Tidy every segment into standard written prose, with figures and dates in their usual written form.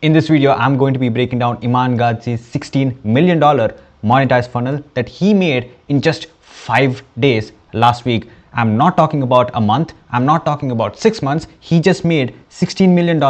In this video, I'm going to be breaking down Iman Gadzhi's $16 million monetized funnel that he made in just 5 days last week. I'm not talking about a month. I'm not talking about 6 months. He just made $16 million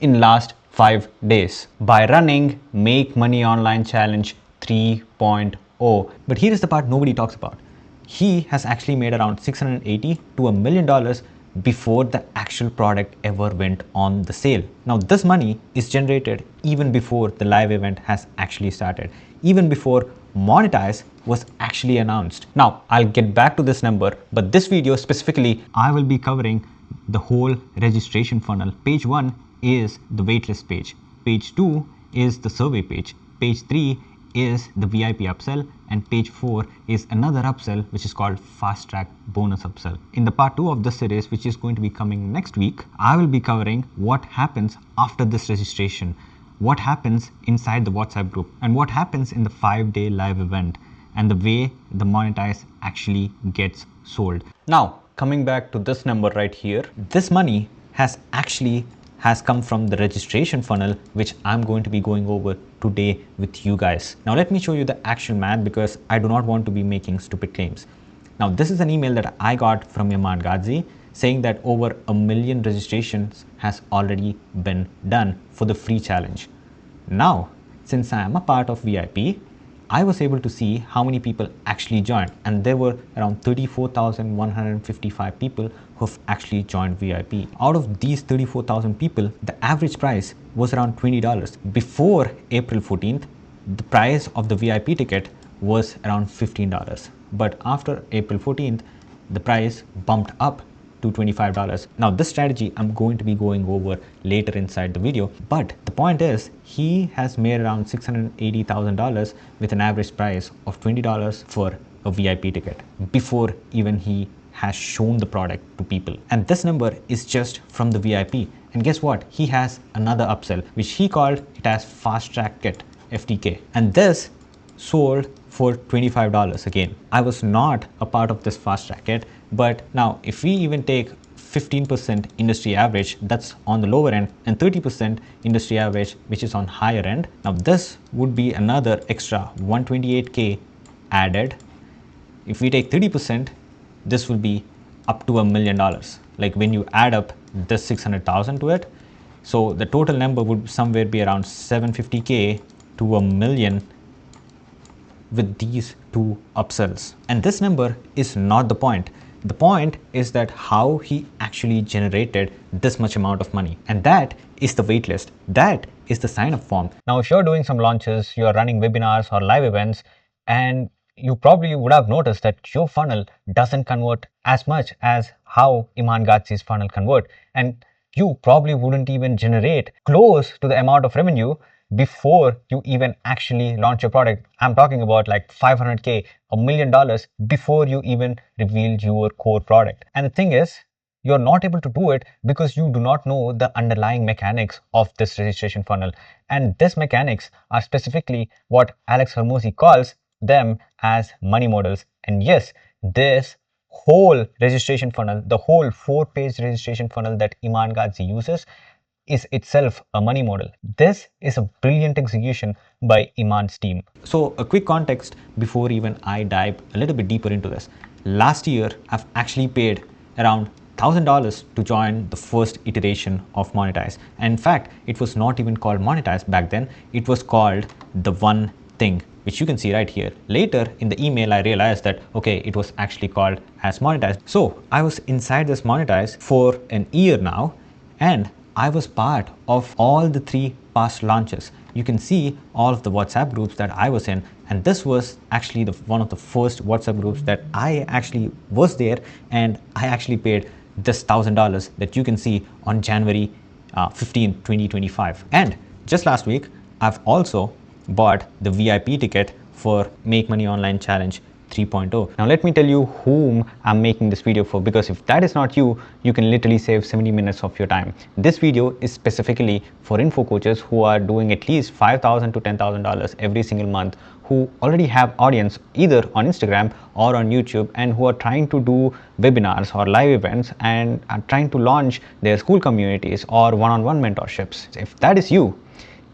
in last 5 days by running Make Money Online Challenge 3.0. But here is the part nobody talks about. He has actually made around $680 to $1 million before the actual product ever went on the sale. Now this money is generated even before the live event has actually started, even before monetise was actually announced. Now I'll get back to this number, but this video specifically I will be covering the whole registration funnel. Page 1 is the waitlist page, page 2 is the survey page, page 3 is the VIP upsell, and page 4 is another upsell which is called fast track bonus upsell. In the part 2 of this series, which is going to be coming next week, I will be covering what happens after this registration, what happens inside the WhatsApp group, and what happens in the 5-day live event, and the way the monetise actually gets sold. Now coming back to this number right here, this money has come from the registration funnel, which I'm going to be going over today with you guys. Now let me show you the actual math, because I do not want to be making stupid claims. Now this is an email that I got from Iman Gadzhi saying that over 1 million registrations has already been done for the free challenge. Now since I am a part of VIP, I was able to see how many people actually joined, and there were around 34,155 people who have actually joined VIP. Out of these 34,000 people, the average price was around $20. Before April 14th, the price of the VIP ticket was around $15. But after April 14th, the price bumped up to $25. Now this strategy I'm going to be going over later inside the video, but the point is he has made around $680,000 with an average price of $20 for a VIP ticket before even he has shown the product to people. And this number is just from the VIP. And guess what? He has another upsell which he called it as fast track kit, FTK, and this sold for $25 again. I was not a part of this fast track kit, but now if we even take 15% industry average, that's on the lower end, and 30% industry average, which is on higher end, now this would be another extra 128k added. If we take 30%, this will be up to $1 million. Like when you add up this 600,000 to it, so the total number would somewhere be around 750k to $1 million with these two upsells. And this number is not the point. The point is that how he actually generated this much amount of money, and that is the waitlist. That is the sign up form. Now if you're doing some launches, you're running webinars or live events, and you probably would have noticed that your funnel doesn't convert as much as how Iman Gadzhi's funnel convert, and you probably wouldn't even generate close to the amount of revenue before you even actually launch your product. I'm talking about like 500k, $1 million before you even revealed your core product. And the thing is, you're not able to do it because you do not know the underlying mechanics of this registration funnel. And these mechanics are specifically what Alex Hormozi calls them as money models. And yes, this whole registration funnel, the whole 4-page registration funnel that Iman Gadzhi uses, is itself a money model. This is a brilliant execution by Iman's team. So a quick context before even I dive a little bit deeper into this. Last year, I've actually paid around $1,000 to join the first iteration of monetise. And in fact, it was not even called monetise back then. It was called the one thing, which you can see right here. Later in the email, I realized that, okay, it was actually called as monetise. So I was inside this monetise for an year now, and I was part of all the 3 past launches. You can see all of the WhatsApp groups that I was in, and this was actually one of the first WhatsApp groups that I actually was there, and I actually paid this $1,000 that you can see on January 15, 2025. And just last week, I've also bought the VIP ticket for Make Money Online Challenge 3.0. Now let me tell you whom I'm making this video for, because if that is not you, you can literally save 70 minutes of your time. This video is specifically for info coaches who are doing at least $5,000 to $10,000 every single month, who already have audience either on Instagram or on YouTube, and who are trying to do webinars or live events and are trying to launch their school communities or one-on-one mentorships. If that is you,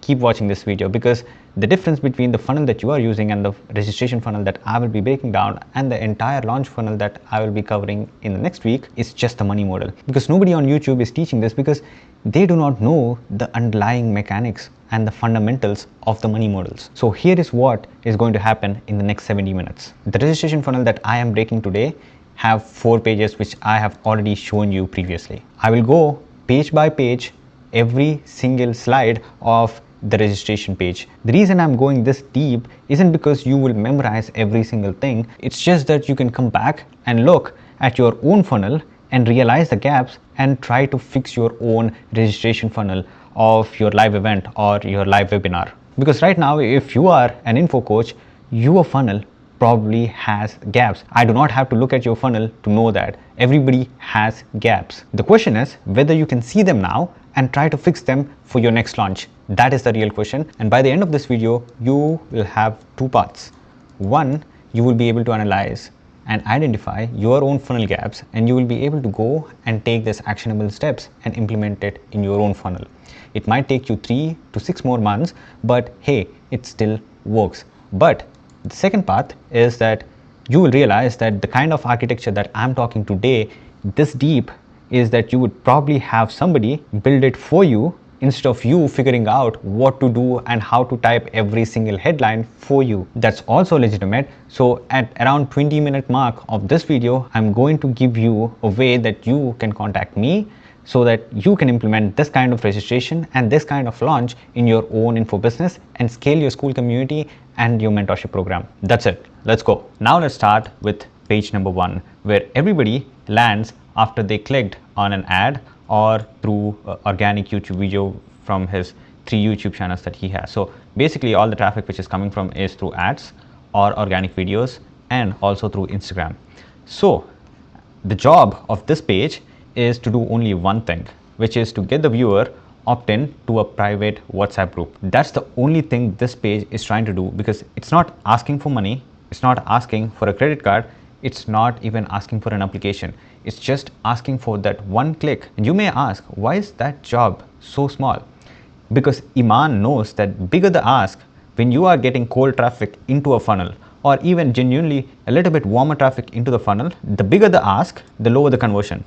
keep watching this video, because the difference between the funnel that you are using and the registration funnel that I will be breaking down and the entire launch funnel that I will be covering in the next week is just the money model. Because nobody on YouTube is teaching this, because they do not know the underlying mechanics and the fundamentals of the money models. So here is what is going to happen in the next 70 minutes. The registration funnel that I am breaking today have 4 pages, which I have already shown you previously. I will go page by page, every single slide of the registration page. The reason I'm going this deep isn't because you will memorize every single thing. It's just that you can come back and look at your own funnel and realize the gaps and try to fix your own registration funnel of your live event or your live webinar. Because right now, if you are an info coach, your funnel probably has gaps. I do not have to look at your funnel to know that. Everybody has gaps. The question is whether you can see them now and try to fix them for your next launch. That is the real question. And by the end of this video, you will have 2 parts. One, you will be able to analyze and identify your own funnel gaps, and you will be able to go and take these actionable steps and implement it in your own funnel. It might take you 3 to 6 more months, but hey, it still works. But the second part is that you will realize that the kind of architecture that I'm talking today, this deep, is that you would probably have somebody build it for you instead of you figuring out what to do and how to type every single headline for you. That's also legitimate. So at around 20-minute mark of this video, I'm going to give you a way that you can contact me so that you can implement this kind of registration and this kind of launch in your own info business and scale your school community and your mentorship program. That's it. Let's go. Now let's start with page number 1, where everybody lands after they clicked on an ad or through organic YouTube video from his 3 YouTube channels that he has. So basically all the traffic which is coming from is through ads or organic videos and also through Instagram. So the job of this page is to do only one thing, which is to get the viewer opt in to a private WhatsApp group. That's the only thing this page is trying to do, because it's not asking for money, it's not asking for a credit card, it's not even asking for an application. It's just asking for that one click. And you may ask, why is that job so small? Because Iman knows that bigger the ask, when you are getting cold traffic into a funnel, or even genuinely a little bit warmer traffic into the funnel, the bigger the ask, the lower the conversion.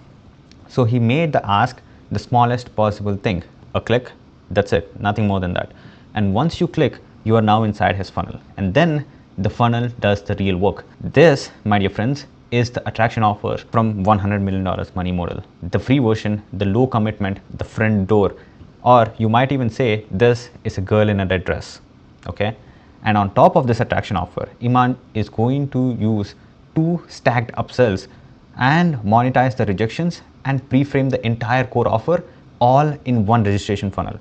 So he made the ask the smallest possible thing. A click, that's it, nothing more than that. And once you click, you are now inside his funnel. And then the funnel does the real work. This, my dear friends, is the attraction offer from $100 million money model. The free version, the low commitment, the front door, or you might even say this is a girl in a red dress. Okay. And on top of this attraction offer, Iman is going to use 2 stacked upsells and monetize the rejections and pre-frame the entire core offer all in one registration funnel.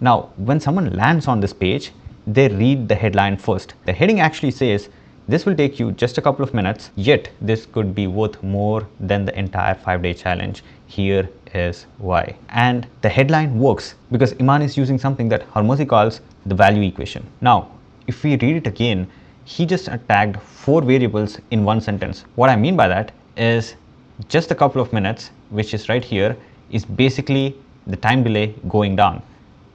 Now, when someone lands on this page, they read the headline first. The heading actually says, this will take you just a couple of minutes, yet this could be worth more than the entire 5-day challenge. Here is why. And the headline works because Iman is using something that Hormozi calls the value equation. Now, if we read it again, he just tagged 4 variables in one sentence. What I mean by that is just a couple of minutes, which is right here, is basically the time delay going down.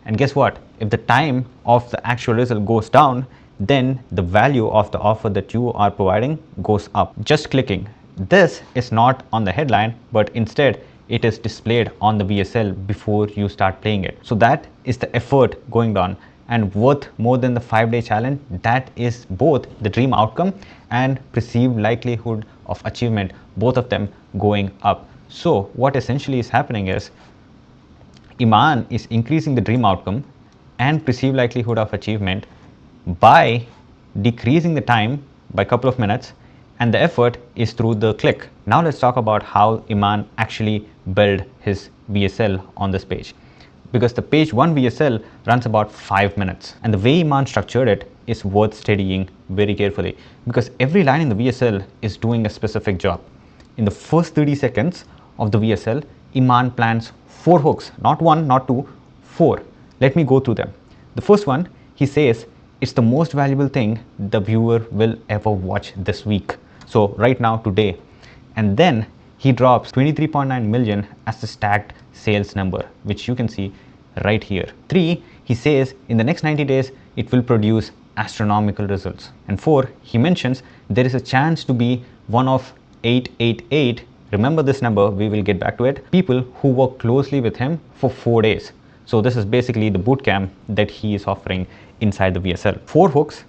And guess what? If the time of the actual result goes down, then the value of the offer that you are providing goes up. Just clicking. This is not on the headline, but instead it is displayed on the VSL before you start playing it. So that is the effort going down and worth more than the 5-day challenge. That is both the dream outcome and perceived likelihood of achievement, both of them going up. So what essentially is happening is Iman is increasing the dream outcome and perceived likelihood of achievement by decreasing the time by a couple of minutes, and the effort is through the click. Now let's talk about how Iman actually built his VSL on this page, because the page 1 VSL runs about 5 minutes, and the way Iman structured it is worth studying very carefully because every line in the VSL is doing a specific job. In the first 30 seconds of the VSL, Iman plans 4 hooks, not 1, not 2, 4. Let me go through them. The first one, he says, it's the most valuable thing the viewer will ever watch this week. So right now, today. And then he drops 23.9 million as the stacked sales number, which you can see right here. 3, he says in the next 90 days, it will produce astronomical results. And 4, he mentions there is a chance to be one of 888, remember this number, we will get back to it, people who work closely with him for 4 days. So this is basically the boot camp that he is offering inside the VSL. 4 hooks,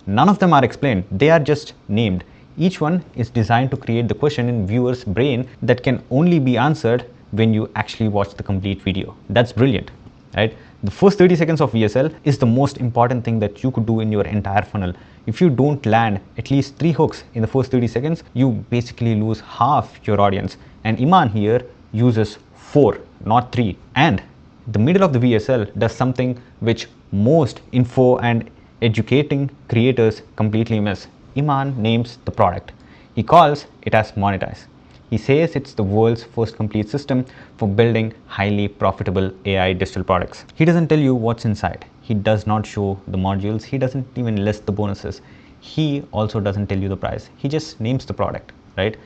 none of them are explained, they are just named. Each one is designed to create the question in viewer's brain that can only be answered when you actually watch the complete video. That's brilliant, right? The first 30 seconds of VSL is the most important thing that you could do in your entire funnel. If you don't land at least 3 hooks in the first 30 seconds, you basically lose half your audience. And Iman here uses 4, not 3. And the middle of the VSL does something which most info and educating creators completely miss. Iman names the product. He calls it as monetise. He says it's the world's first complete system for building highly profitable AI digital products. He doesn't tell you what's inside. He does not show the modules. He doesn't even list the bonuses. He also doesn't tell you the price. He just names the product, right?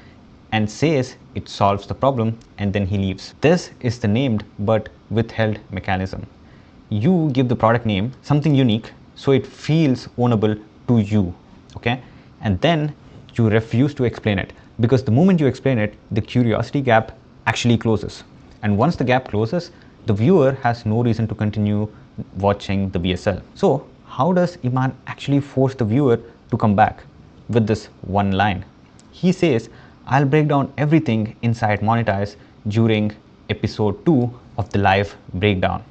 And says it solves the problem, and then he leaves. This is the named but withheld mechanism. You give the product name, something unique, so it feels ownable to you, okay? And then you refuse to explain it, because the moment you explain it, the curiosity gap actually closes. And once the gap closes, the viewer has no reason to continue watching the VSL. So how does Iman actually force the viewer to come back? With this one line. He says, I'll break down everything inside monetise during episode 2 of the live breakdown.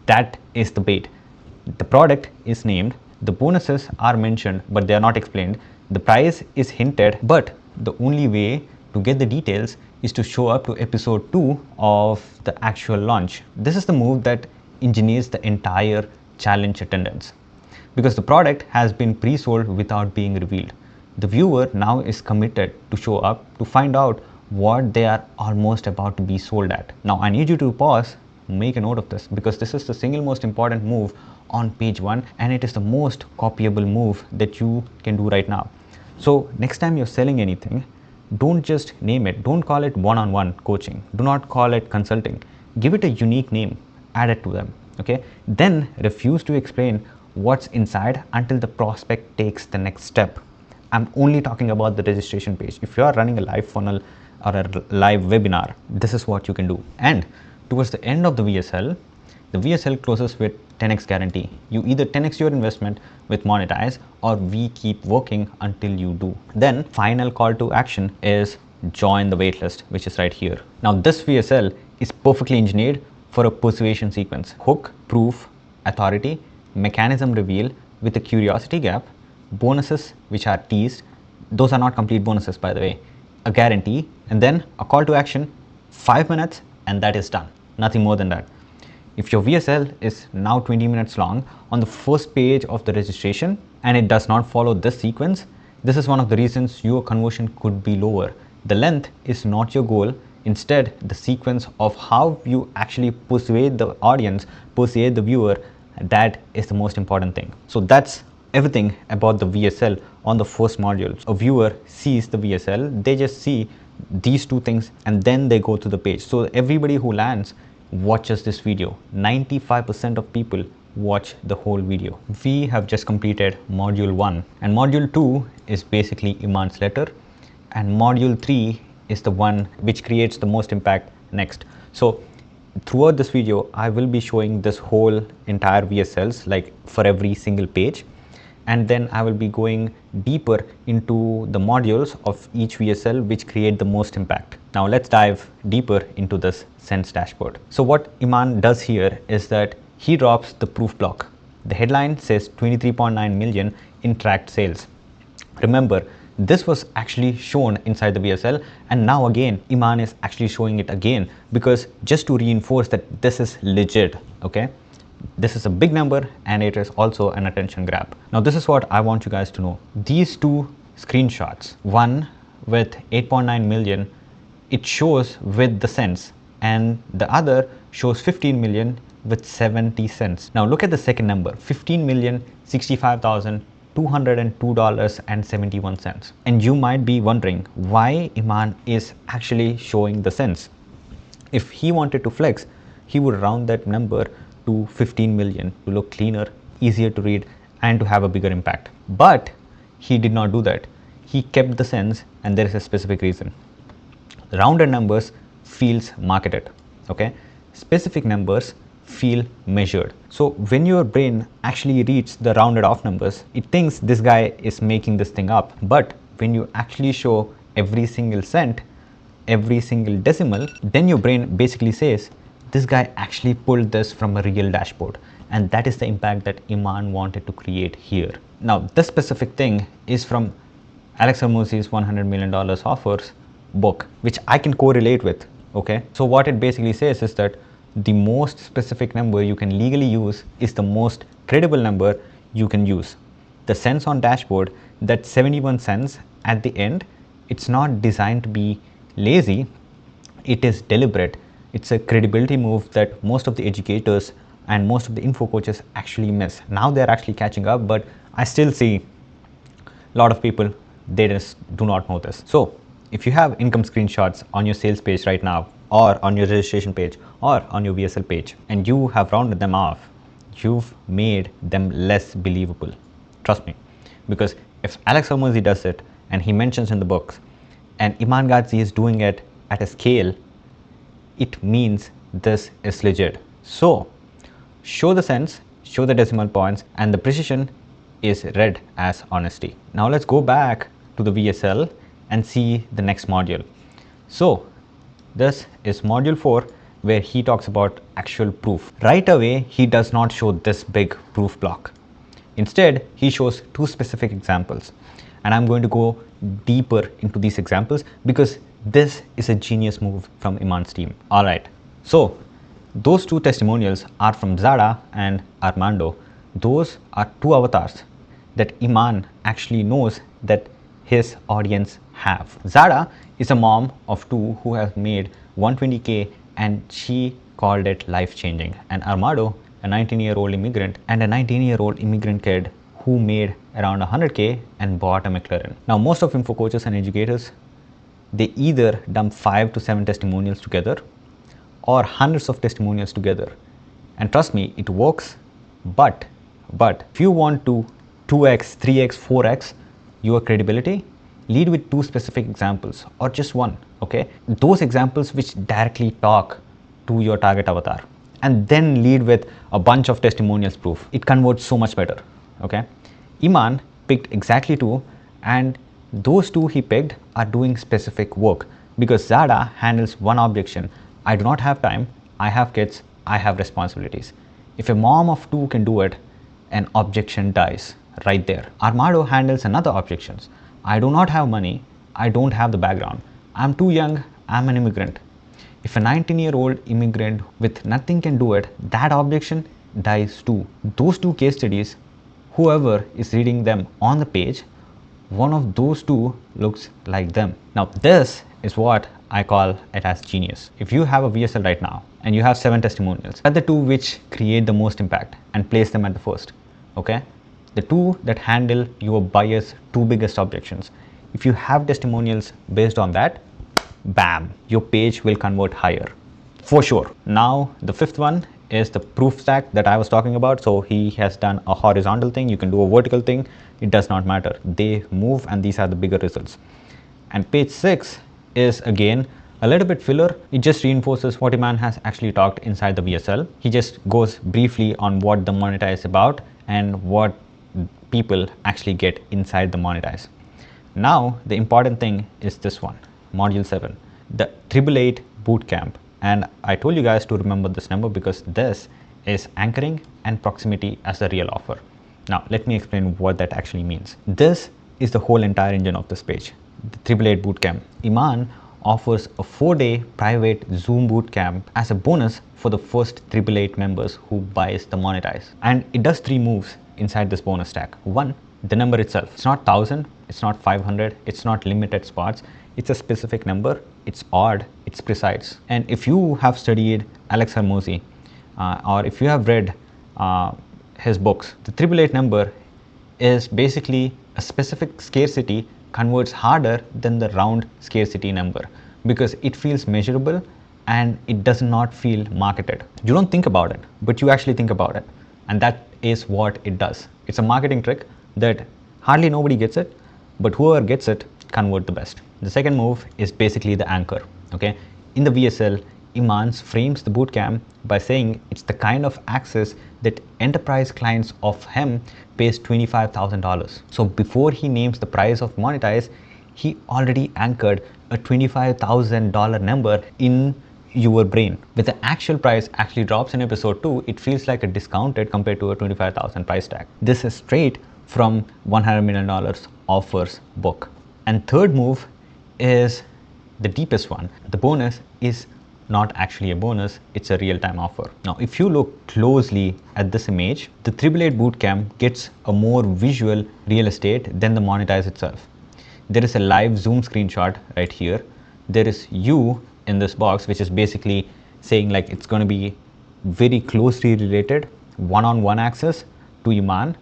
That is the bait. The product is named, the bonuses are mentioned, but they are not explained. The price is hinted, but the only way to get the details is to show up to episode 2 of the actual launch. This is the move that engineers the entire challenge attendance, because the product has been pre-sold without being revealed. The viewer now is committed to show up to find out what they are almost about to be sold at. Now I need you to pause, make a note of this, because this is the single most important move on page 1, and it is the most copyable move that you can do right now. So next time you're selling anything, don't just name it. Don't call it one-on-one coaching. Do not call it consulting. Give it a unique name, add it to them, okay? Then refuse to explain what's inside until the prospect takes the next step. I'm only talking about the registration page. If you are running a live funnel or a live webinar, this is what you can do. And towards the end of the VSL closes with 10x guarantee. You either 10x your investment with monetise, or we keep working until you do. Then final call to action is join the waitlist, which is right here. Now this VSL is perfectly engineered for a persuasion sequence: hook, proof, authority, mechanism reveal with a curiosity gap, bonuses which are teased. Those are not complete bonuses, by the way. A guarantee, and then a call to action, 5 minutes, and that is done. Nothing more than that. If your VSL is now 20 minutes long on the first page of the registration and it does not follow this sequence, this is one of the reasons your conversion could be lower. The length is not your goal. Instead, the sequence of how you actually persuade the audience, persuade the viewer, that is the most important thing. So that's everything about the VSL on the first module. A viewer sees the VSL, they just see these 2 things, and then they go to the page. So everybody who lands watches this video. 95% of people watch the whole video. We have just completed module 1, and module 2 is basically Iman's letter, and module 3 is the one which creates the most impact next. So throughout this video, I will be showing this whole entire VSLs, like for every single page, and then I will be going deeper into the modules of each VSL which create the most impact. Now let's dive deeper into this Sense dashboard. So what Iman does here is that he drops the proof block. The headline says 23.9 million in tracked sales. Remember, this was actually shown inside the VSL, and now again Iman is actually showing it again, because just to reinforce that this is legit, okay? This is a big number and it is also an attention grab. Now this is what I want you guys to know. These two screenshots, one with 8.9 million, it shows with the cents, and the other shows 15 million with 70 cents. Now look at the second number, 15,065,202.71. And you might be wondering why Iman is actually showing the cents. If he wanted to flex, he would round that number to 15 million to look cleaner, easier to read, and to have a bigger impact. But he did not do that. He kept the cents, and there is a specific reason. Rounded numbers feels marketed, okay? Specific numbers feel measured. So when your brain actually reads the rounded off numbers, it thinks this guy is making this thing up. But when you actually show every single cent, every single decimal, then your brain basically says, this guy actually pulled this from a real dashboard. And that is the impact that Iman wanted to create here. Now, this specific thing is from Alex Hormozi's $100 million offers book, which I can correlate with, okay? So what it basically says is that the most specific number you can legally use is the most credible number you can use. The cents on dashboard, that 71 cents at the end, it's not designed to be lazy, it is deliberate. It's a credibility move that most of the educators and most of the info coaches actually miss. Now they're actually catching up, but I still see a lot of people, they just do not know this. So if you have income screenshots on your sales page right now, or on your registration page, or on your VSL page, and you have rounded them off, you've made them less believable. Trust me. Because if Alex Hormozi does it, and he mentions in the books, and Iman Gadzhi is doing it at a scale, it means this is legit. So show the cents, show the decimal points, and the precision is read as honesty. Now let's go back to the VSL and see the next module. So this is module 4, where he talks about actual proof. Right away, he does not show this big proof block. Instead, he shows two specific examples. And I'm going to go deeper into these examples because this is a genius move from Iman's team. All right. So those two testimonials are from Zada and Armando. Those are two avatars that Iman actually knows that his audience have. Zada is a mom of two who has made 120K, and she called it life-changing. And Armando, a 19-year-old immigrant, and a 19-year-old immigrant kid who made around 100K and bought a McLaren. Now, most of info coaches and educators, they either dump 5 to 7 testimonials together or hundreds of testimonials together. And trust me, it works, but if you want to 2x, 3x, 4x your credibility, lead with 2 specific examples or just one, okay? Those examples which directly talk to your target avatar, and then lead with a bunch of testimonials proof. It converts so much better, okay? Iman picked exactly 2, and those 2 he picked are doing specific work, because Zada handles one objection: I do not have time, I have kids, I have responsibilities. If a mom of 2 can do it, an objection dies right there. Armando handles another objections: I do not have money, I don't have the background, I'm too young, I'm an immigrant. If a 19-year-old immigrant with nothing can do it, that objection dies too. Those 2 case studies, whoever is reading them on the page, one of those 2 looks like them. Now this is what I call it as genius. If you have a VSL right now and you have 7 testimonials, cut the 2 which create the most impact and place them at the first, okay? The 2 that handle your buyer's 2 biggest objections. If you have testimonials based on that, bam, your page will convert higher for sure. Now the 5th one is the proof stack that I was talking about. So he has done a horizontal thing, you can do a vertical thing, it does not matter. They move, and these are the bigger results. And page 6 is again a little bit filler. It just reinforces what Iman has actually talked inside the VSL. He just goes briefly on what the monetise is about and what people actually get inside the monetise. Now the important thing is this one, module 7, the 888 bootcamp. And I told you guys to remember this number because this is anchoring and proximity as a real offer. Now let me explain what that actually means. This is the whole entire engine of this page, the 888 bootcamp. Iman offers a 4-day private Zoom bootcamp as a bonus for the first 888 members who buys the monetize. And it does 3 moves inside this bonus stack. 1, the number itself. It's not 1000, it's not 500, it's not limited spots. It's a specific number, it's odd, it's precise. And if you have studied Alex Hormozi, or if you have read his books, the 888 number is basically a specific scarcity converts harder than the round scarcity number because it feels measurable and it does not feel marketed. You don't think about it, but you actually think about it. And that is what it does. It's a marketing trick that hardly nobody gets it, but whoever gets it convert the best. The second move is basically the anchor. Okay, in the VSL, Imans frames the bootcamp by saying it's the kind of access that enterprise clients of him pays $25,000. So before he names the price of monetize, he already anchored a $25,000 number in your brain. When the actual price actually drops in episode 2, it feels like a discounted compared to a 25,000 price tag. This is straight from $100 million offers book. And third move is the deepest one. The bonus is not actually a bonus, it's a real-time offer. Now, if you look closely at this image, the 888 bootcamp gets a more visual real estate than the monetize itself. There is a live Zoom screenshot right here. There is you in this box, which is basically saying like it's going to be very closely related one-on-one access to Iman,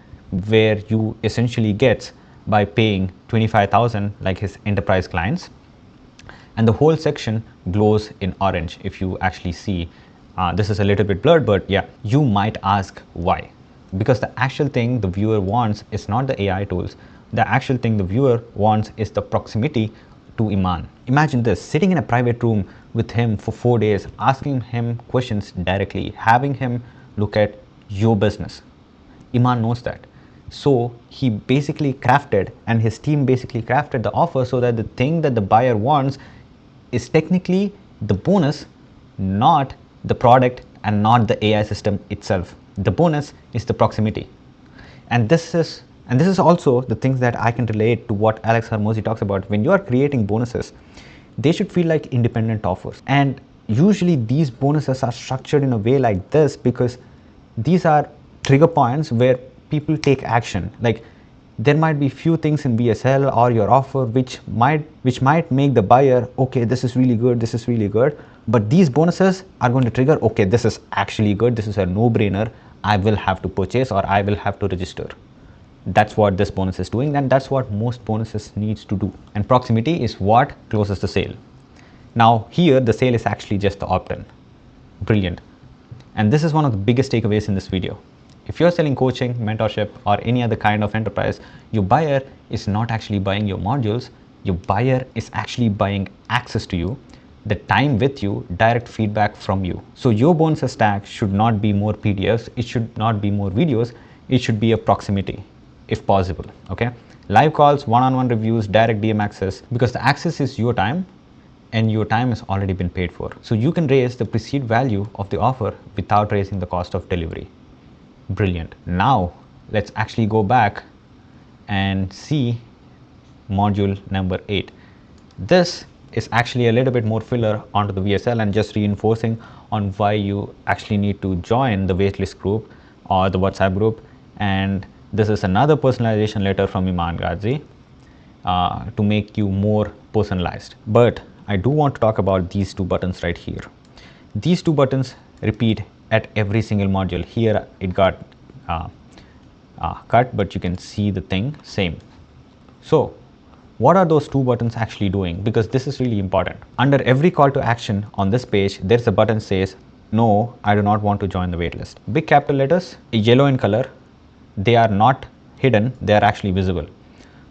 where you essentially gets by paying 25,000 like his enterprise clients. And the whole section glows in orange. If you actually see, this is a little bit blurred, but yeah, you might ask why. Because the actual thing the viewer wants is not the AI tools. The actual thing the viewer wants is the proximity to Iman. Imagine this, sitting in a private room with him for 4 days, asking him questions directly, having him look at your business. Iman knows that. So he basically crafted, and his team basically crafted the offer so that the thing that the buyer wants is technically the bonus, not the product and not the AI system itself. The bonus is the proximity. And this is also the things that I can relate to what Alex Hormozi talks about. When you are creating bonuses, they should feel like independent offers. And usually these bonuses are structured in a way like this because these are trigger points where people take action. Like there might be few things in VSL or your offer which might make the buyer, okay, this is really good, but these bonuses are going to trigger, okay, this is actually good, this is a no-brainer, I will have to purchase or I will have to register. That's what this bonus is doing, and that's what most bonuses needs to do. And proximity is what closes the sale. Now here the sale is actually just the opt-in. Brilliant. And this is one of the biggest takeaways in this video. If you're selling coaching, mentorship, or any other kind of enterprise, your buyer is not actually buying your modules. Your buyer is actually buying access to you, the time with you, direct feedback from you. So your bonus stack should not be more PDFs. It should not be more videos. It should be a proximity, if possible. Okay. Live calls, one-on-one reviews, direct DM access, because the access is your time and your time has already been paid for. So you can raise the perceived value of the offer without raising the cost of delivery. Brilliant. Now let's actually go back and see module number 8. This is actually a little bit more filler onto the VSL and just reinforcing on why you actually need to join the waitlist group or the WhatsApp group. And this is another personalization letter from Iman Gadzhi to make you more personalized. But I do want to talk about these 2 buttons right here. These 2 buttons repeat at every single module. Here it got cut, but you can see the thing same. So what are those 2 buttons actually doing? Because this is really important. Under every call to action on this page, there's a button says, no, I do not want to join the waitlist. Big capital letters, yellow in color. They are not hidden, they are actually visible.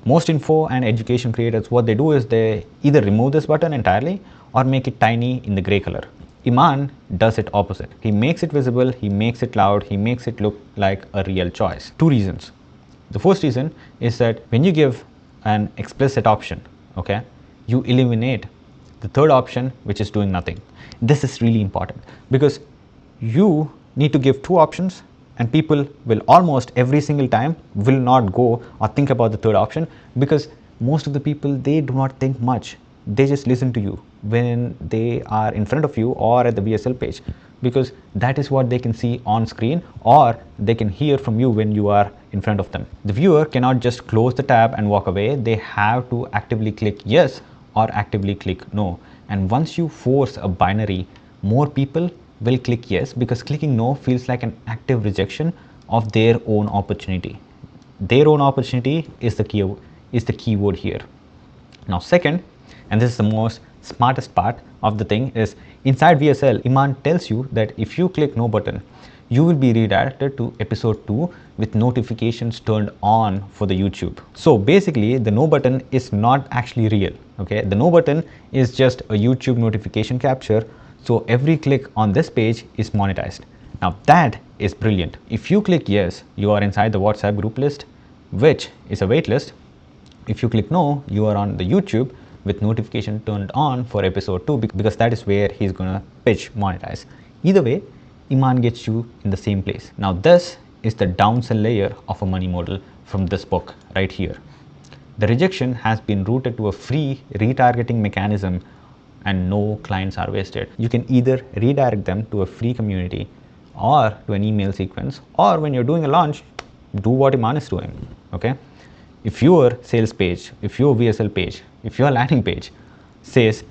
Most info and education creators, what they do is they either remove this button entirely or make it tiny in the gray color. Iman does it opposite. He makes it visible, he makes it loud, he makes it look like a real choice. 2 reasons. The first reason is that when you give an explicit option, okay, you eliminate the third option, which is doing nothing. This is really important because you need to give 2 options and people will almost every single time will not go or think about the third option because most of the people, they do not think much. they just listen to you when they are in front of you or at the VSL page, because that is what they can see on screen, or they can hear from you when you are in front of them. The viewer cannot just close the tab and walk away. They have to actively click yes or actively click no. And once you force a binary, more people will click yes, because clicking no feels like an active rejection of their own opportunity. Their own opportunity is the keyword here. Now second, and this is the most smartest part of the thing, is inside VSL, Iman tells you that if you click no button, you will be redirected to episode 2 with notifications turned on for the YouTube. So basically the no button is not actually real. Okay, the no button is just a YouTube notification capture. So every click on this page is monetized. Now that is brilliant. If you click yes, you are inside the WhatsApp group list, which is a wait list. If you click no, you are on the YouTube with notification turned on for episode 2, because that is where he's gonna pitch monetize. Either way, Iman gets you in the same place. Now this is the downsell layer of a money model from this book right here. The rejection has been routed to a free retargeting mechanism and no clients are wasted. You can either redirect them to a free community or to an email sequence, or when you're doing a launch, do what Iman is doing. Okay, if your sales page, if your VSL page, if your landing page says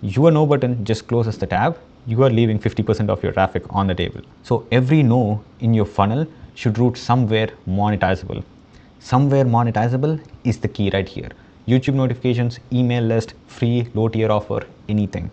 your no button just closes the tab, you are leaving 50% of your traffic on the table. So every no in your funnel should route somewhere monetizable. Somewhere monetizable is the key right here. YouTube notifications, email list, free, low tier offer, anything.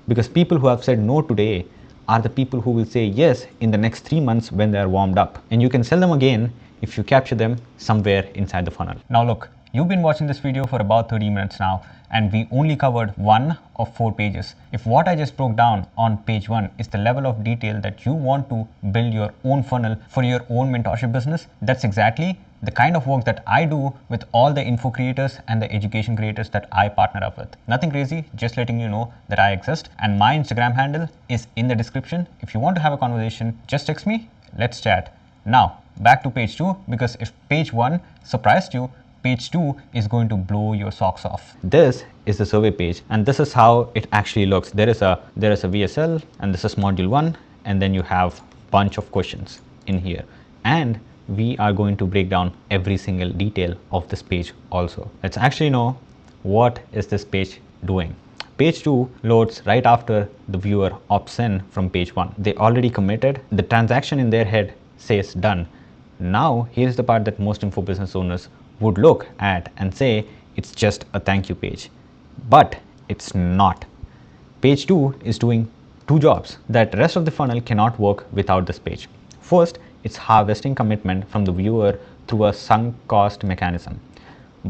Because people who have said no today are the people who will say yes in the next 3 months when they are warmed up. And you can sell them again if you capture them somewhere inside the funnel. Now look, you've been watching this video for about 30 minutes now, and we only covered 1 of 4 pages. If what I just broke down on page 1 is the level of detail that you want to build your own funnel for your own mentorship business, that's exactly the kind of work that I do with all the info creators and the education creators that I partner up with. Nothing crazy, just letting you know that I exist, and my Instagram handle is in the description. If you want to have a conversation, just text me, let's chat. Now, back to page 2, because if page 1 surprised you, page 2 is going to blow your socks off. This is the survey page, and this is how it actually looks. There is a VSL, and this is module 1, and then you have bunch of questions in here. And we are going to break down every single detail of this page also. Let's actually know what is this page doing. Page 2 loads right after the viewer opts in from page 1. They already committed. The transaction in their head says done. Now here's the part that most info business owners would look at and say it's just a thank you page, but it's not. Page 2 is doing 2 jobs that rest of the funnel cannot work without this page. First, it's harvesting commitment from the viewer through a sunk cost mechanism.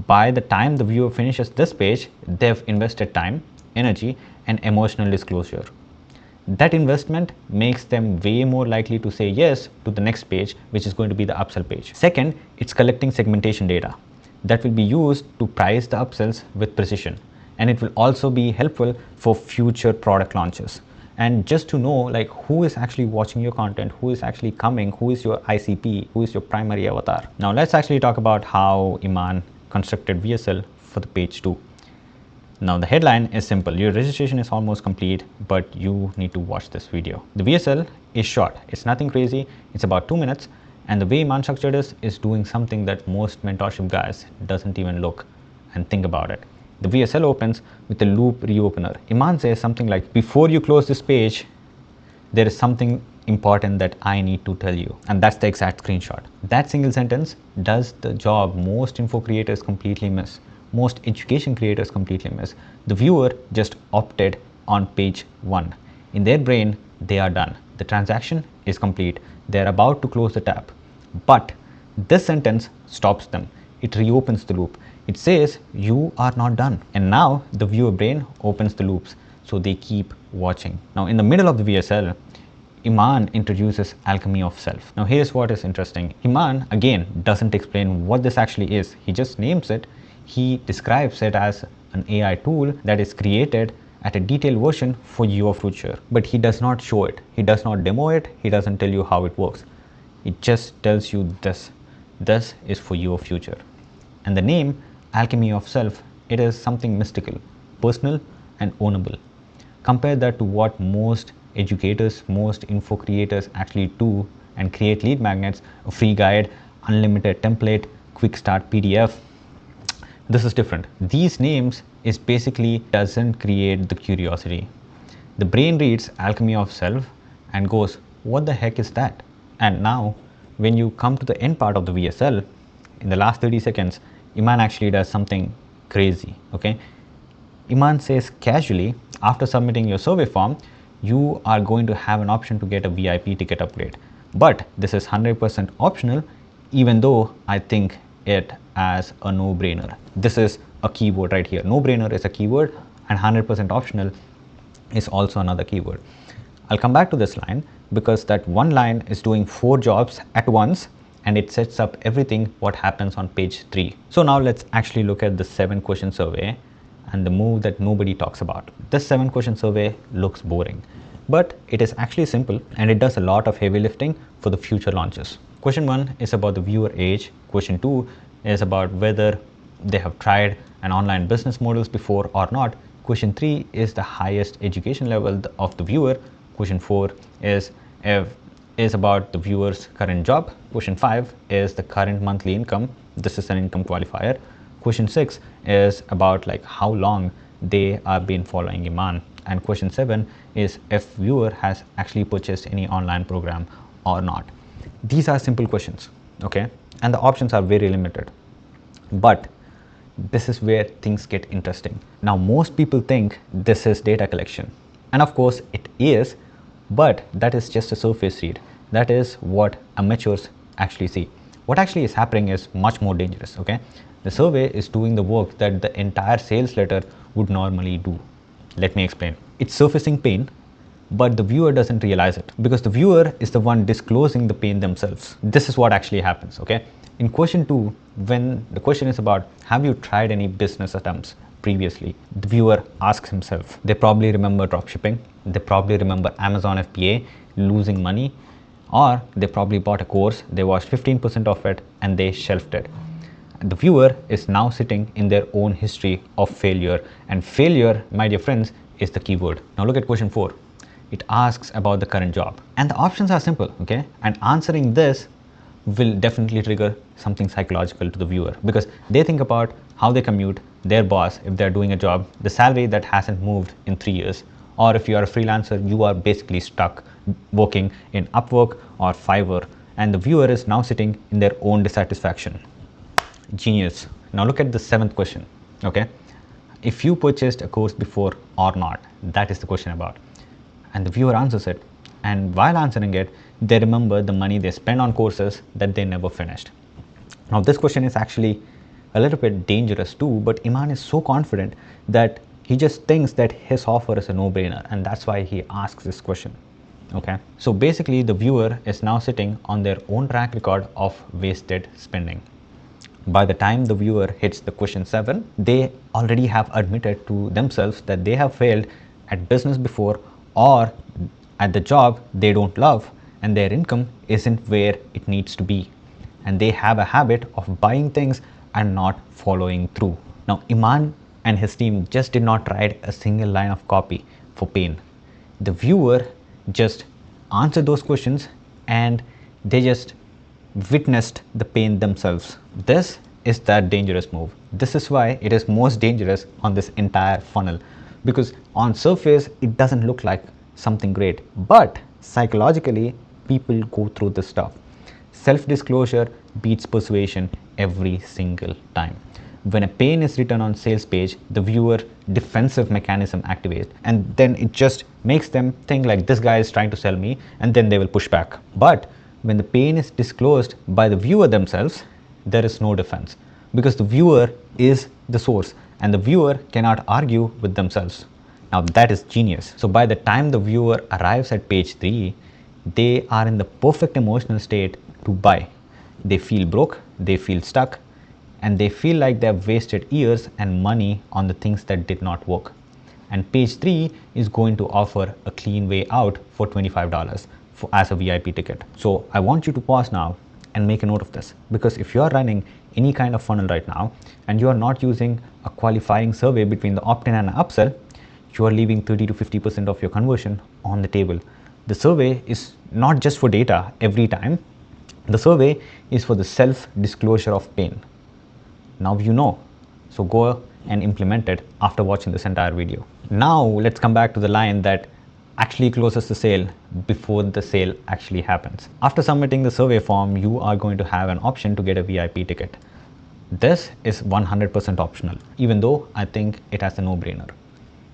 By the time the viewer finishes this page, they've invested time, energy, and emotional disclosure. That investment makes them way more likely to say yes to the next page, which is going to be the upsell page. Second, it's collecting segmentation data that will be used to price the upsells with precision, and it will also be helpful for future product launches. And just to know like who is actually watching your content, who is actually coming, who is your ICP, who is your primary avatar. Now let's actually talk about how Iman constructed VSL for the page 2. Now the headline is simple. Your registration is almost complete, but you need to watch this video. The VSL is short. It's nothing crazy. It's about 2 minutes. And the way Iman structured is doing something that most mentorship guys doesn't even look and think about it. The VSL opens with a loop reopener. Iman says something like, before you close this page, there is something important that I need to tell you. And that's the exact screenshot. That single sentence does the job most info creators completely miss. Most education creators completely miss. The viewer just opted on page 1. In their brain, they are done. The transaction is complete. They're about to close the tab. But this sentence stops them. It reopens the loop. It says you are not done. And now the viewer brain opens the loops, so they keep watching. Now in the middle of the VSL, Iman introduces alchemy of self. Now here's what is interesting. Iman again doesn't explain what this actually is. He just names it. He describes it as an AI tool that is created at a detailed version for your future. But he does not show it. He does not demo it. He doesn't tell you how it works. It just tells you this. This is for your future. And the name Alchemy of Self, it is something mystical. personal and ownable. Compare that to what most educators, most info creators actually do and create lead magnets, a free guide, unlimited template, quick start PDF. This is different. These names is basically doesn't create the curiosity. The brain reads alchemy of self and goes, what the heck is that? And now when you come to the end part of the VSL, in the last 30 seconds, Iman actually does something crazy. Okay, Iman says casually, after submitting your survey form, you are going to have an option to get a VIP ticket upgrade. But this is 100% optional, even though I think it as a no-brainer. This is a keyword right here. No-brainer is a keyword and 100% optional is also another keyword. I'll come back to this line because that one line is doing 4 jobs at once and it sets up everything what happens on page 3. So now let's actually look at the 7-question survey and the move that nobody talks about. This 7-question survey looks boring, but it is actually simple and it does a lot of heavy lifting for the future launches. Question 1 is about the viewer age. Question 2 is about whether they have tried an online business models before or not. Question 3 is the highest education level of the viewer. Question 4 is about the viewer's current job. Question 5 is the current monthly income. This is an income qualifier. Question 6 is about like how long they have been following Iman. And question 7 is if viewer has actually purchased any online program or not. These are simple questions, okay? And the options are very limited. But this is where things get interesting. Now, most people think this is data collection. And of course it is, but that is just a surface read. That is what amateurs actually see. What actually is happening is much more dangerous, okay? The survey is doing the work that the entire sales letter would normally do. Let me explain. It's surfacing pain, but the viewer doesn't realize it because the viewer is the one disclosing the pain themselves. This is what actually happens, okay? In question 2, when the question is about have you tried any business attempts previously, the viewer asks himself. They probably remember dropshipping, they probably remember Amazon FBA, losing money, or they probably bought a course, they watched 15% of it and they shelved it. The viewer is now sitting in their own history of failure, and failure, my dear friends, is the keyword. Now look at question 4. It asks about the current job and the options are simple, okay? And answering this will definitely trigger something psychological to the viewer because they think about how they commute, their boss, if they're doing a job, the salary that hasn't moved in 3 years, or if you are a freelancer, you are basically stuck working in Upwork or Fiverr, and the viewer is now sitting in their own dissatisfaction. Genius. Now look at the 7th question, okay? If you purchased a course before or not, that is the question about. And the viewer answers it, and while answering it, they remember the money they spent on courses that they never finished. Now this question is actually a little bit dangerous too, but Iman is so confident that he just thinks that his offer is a no-brainer, and that's why he asks this question, okay? So basically the viewer is now sitting on their own track record of wasted spending. By the time the viewer hits the question 7, they already have admitted to themselves that they have failed at business before or at the job they don't love, and their income isn't where it needs to be. And they have a habit of buying things and not following through. Now, Iman and his team just did not write a single line of copy for pain. The viewer just answered those questions and they just witnessed the pain themselves. This is that dangerous move. This is why it is most dangerous on this entire funnel, because on surface it doesn't look like something great, but psychologically people go through this stuff. Self-disclosure beats persuasion every single time. When a pain is written on sales page, the viewer defensive mechanism activates, and then it just makes them think like this guy is trying to sell me, and then they will push back. But when the pain is disclosed by the viewer themselves, there is no defense because the viewer is the source and the viewer cannot argue with themselves. Now that is genius. So by the time the viewer arrives at page 3, they are in the perfect emotional state to buy. They feel broke, they feel stuck, and they feel like they have wasted years and money on the things that did not work. And page 3 is going to offer a clean way out for $25 as a VIP ticket. So I want you to pause now and make a note of this, because if you are running any kind of funnel right now and you are not using a qualifying survey between the opt-in and upsell, you are leaving 30 to 50% of your conversion on the table. The survey is not just for data every time. The survey is for the self-disclosure of pain. Now you know, so go and implement it after watching this entire video. Now let's come back to the line that actually closes the sale before the sale actually happens. After submitting the survey form, you are going to have an option to get a VIP ticket. This is 100% optional, even though I think it has a no-brainer.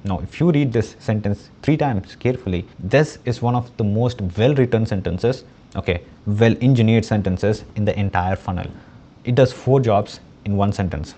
Now, if you read this sentence 3 times carefully, this is one of the most well-written sentences, okay, well-engineered sentences in the entire funnel. It does 4 jobs in one sentence.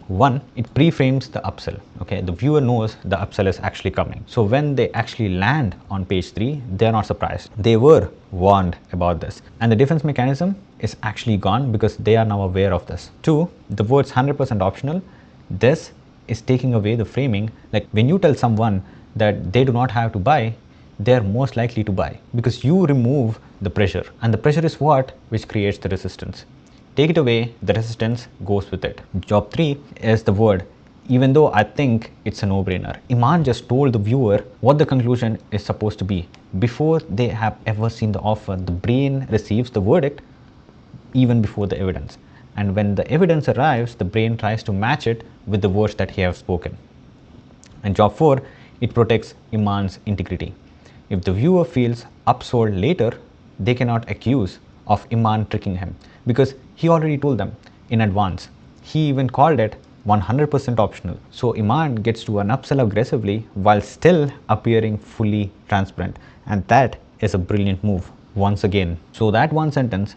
1, it pre-frames the upsell. Okay, the viewer knows the upsell is actually coming. So when they actually land on page 3, they're not surprised. They were warned about this. And the defense mechanism is actually gone because they are now aware of this. 2, the words 100% optional. This is taking away the framing. Like when you tell someone that they do not have to buy, they're most likely to buy because you remove the pressure. And the pressure is what which creates the resistance. Take it away, the resistance goes with it. Job 3 is the word, even though I think it's a no-brainer. Iman just told the viewer what the conclusion is supposed to be. Before they have ever seen the offer, the brain receives the verdict even before the evidence. And when the evidence arrives, the brain tries to match it with the words that he has spoken. And job 4, it protects Iman's integrity. If the viewer feels upsold later, they cannot accuse of Iman tricking him because he already told them in advance. He even called it 100% optional. So Iman gets to an upsell aggressively while still appearing fully transparent. And that is a brilliant move once again. So that one sentence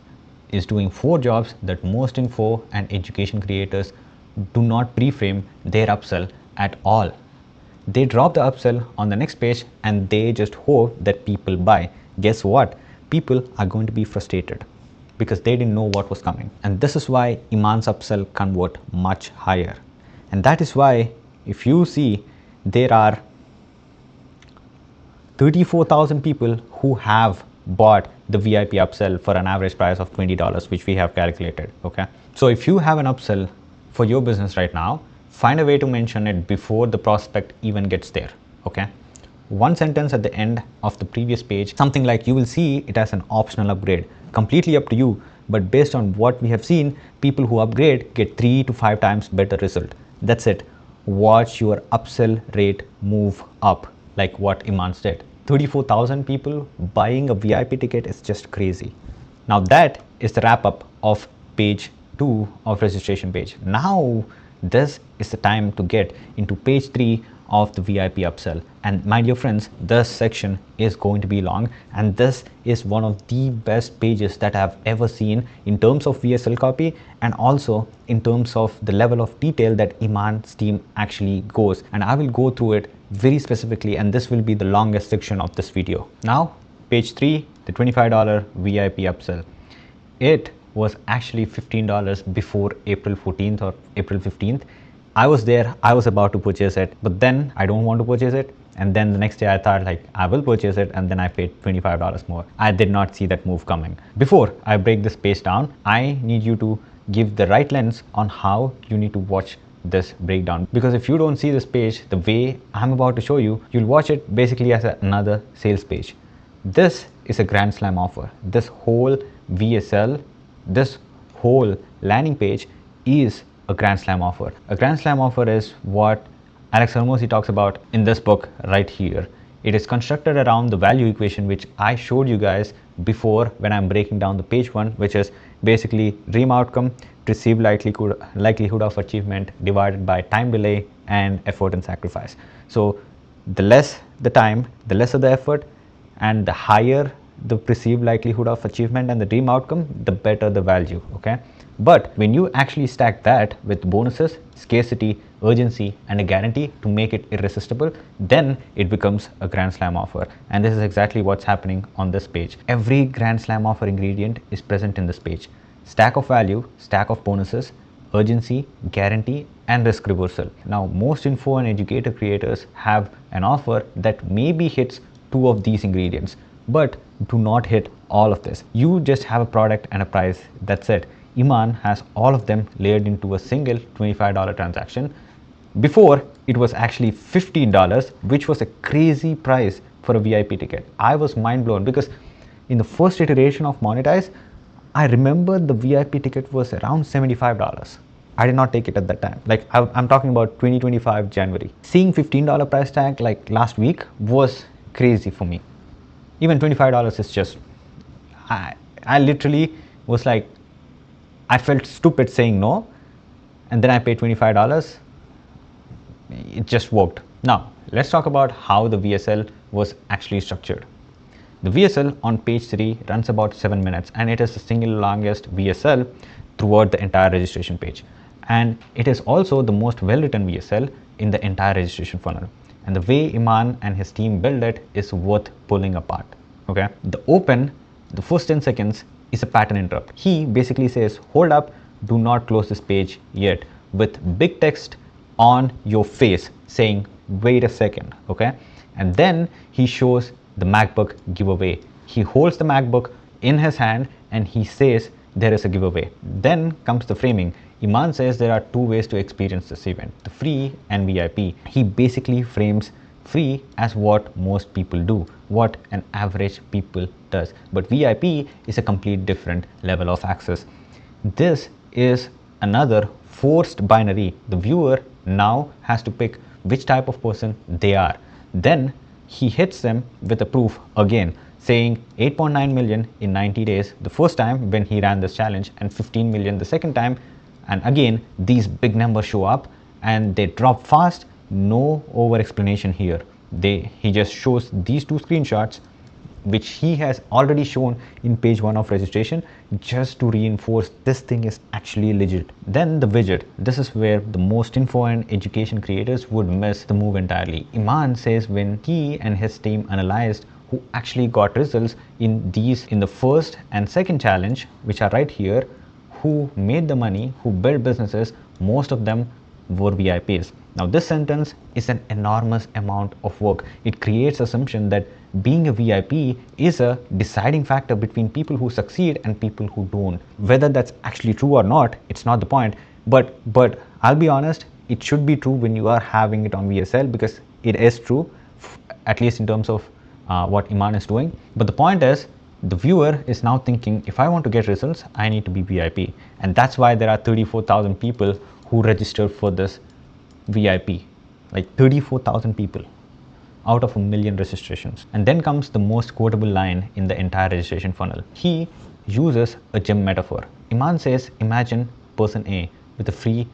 is doing 4 jobs that most info and education creators do not pre-frame their upsell at all. They drop the upsell on the next page and they just hope that people buy. Guess what? People are going to be frustrated because they didn't know what was coming. And this is why Iman's upsell convert much higher. And that is why if you see there are 34,000 people who have bought the VIP upsell for an average price of $20, which we have calculated. Okay. So if you have an upsell for your business right now, find a way to mention it before the prospect even gets there. Okay. One sentence at the end of the previous page, something like you will see it as an optional upgrade. Completely up to you, but based on what we have seen, people who upgrade get 3 to 5 times better result. That's it. Watch your upsell rate move up like what Iman did. 34,000 people buying a VIP ticket is just crazy. Now that is the wrap up of page 2 of registration page. Now this is the time to get into page 3 of the VIP upsell. And my dear friends, this section is going to be long, and this is one of the best pages that I have ever seen in terms of VSL copy and also in terms of the level of detail that Iman's team actually goes. And I will go through it very specifically, and this will be the longest section of this video. Now, page 3, the $25 VIP upsell. It was actually $15 before April 14th or April 15th. I was there, I was about to purchase it, but then I don't want to purchase it. And then the next day I thought like I will purchase it, and then I paid $25 more. I did not see that move coming. Before I break this page down, I need you to give the right lens on how you need to watch this breakdown, because if you don't see this page the way I'm about to show you, you'll watch it basically as another sales page. This is a grand slam offer. This whole VSL, this whole landing page is a grand slam offer. A grand slam offer is what Alex Hormozi talks about in this book right here. It is constructed around the value equation which I showed you guys before when I'm breaking down the page 1, which is basically dream outcome, perceived likelihood of achievement divided by time delay and effort and sacrifice. So the less the time, the lesser the effort, and the higher the perceived likelihood of achievement and the dream outcome, the better the value. Okay. But when you actually stack that with bonuses, scarcity, urgency, and a guarantee to make it irresistible, then it becomes a grand slam offer. And this is exactly what's happening on this page. Every grand slam offer ingredient is present in this page. Stack of value, stack of bonuses, urgency, guarantee, and risk reversal. Now, most info and educator creators have an offer that maybe hits 2 of these ingredients, but do not hit all of this. You just have a product and a price, that's it. Iman has all of them layered into a single $25 transaction. Before, it was actually $15, which was a crazy price for a VIP ticket. I was mind blown because in the first iteration of Monetise, I remember the VIP ticket was around $75. I did not take it at that time. Like I'm talking about 2025 January. Seeing $15 price tag like last week was crazy for me. Even $25 is just, I literally was like, I felt stupid saying no, and then I paid $25. It just worked. Now, let's talk about how the VSL was actually structured. The VSL on page 3 runs about 7 minutes, and it is the single longest VSL throughout the entire registration page. And it is also the most well-written VSL in the entire registration funnel. And the way Iman and his team build it is worth pulling apart. Okay, the open, the first 10 seconds is a pattern interrupt. He basically says, hold up, do not close this page yet, with big text on your face saying, wait a second. Okay, and then he shows the MacBook giveaway. He holds the MacBook in his hand and he says there is a giveaway. Then comes the framing. Iman says there are two ways to experience this event, the free and VIP. He basically frames free as what most people do, what an average people does. But VIP is a complete different level of access. This is another forced binary. The viewer now has to pick which type of person they are. Then he hits them with a proof again, saying 8.9 million in 90 days the first time when he ran this challenge, and 15 million the second time. And again, these big numbers show up and they drop fast. No over explanation here. He just shows these two screenshots, which he has already shown in page 1 of registration, just to reinforce this thing is actually legit. Then the widget. This is where the most info and education creators would miss the move entirely. Iman says when he and his team analyzed who actually got results in the first and second challenge, which are right here, who made the money, who built businesses, most of them were VIPs. Now this sentence is an enormous amount of work. It creates assumption that being a VIP is a deciding factor between people who succeed and people who don't. Whether that's actually true or not, it's not the point. But I'll be honest, it should be true when you are having it on VSL, because it is true, at least in terms of what Iman is doing. But the point is, the viewer is now thinking, if I want to get results, I need to be VIP. And that's why there are 34,000 people who registered for this VIP. Like 34,000 people out of 1 million registrations. And then comes the most quotable line in the entire registration funnel. He uses a gym metaphor. Iman says, imagine person A with a free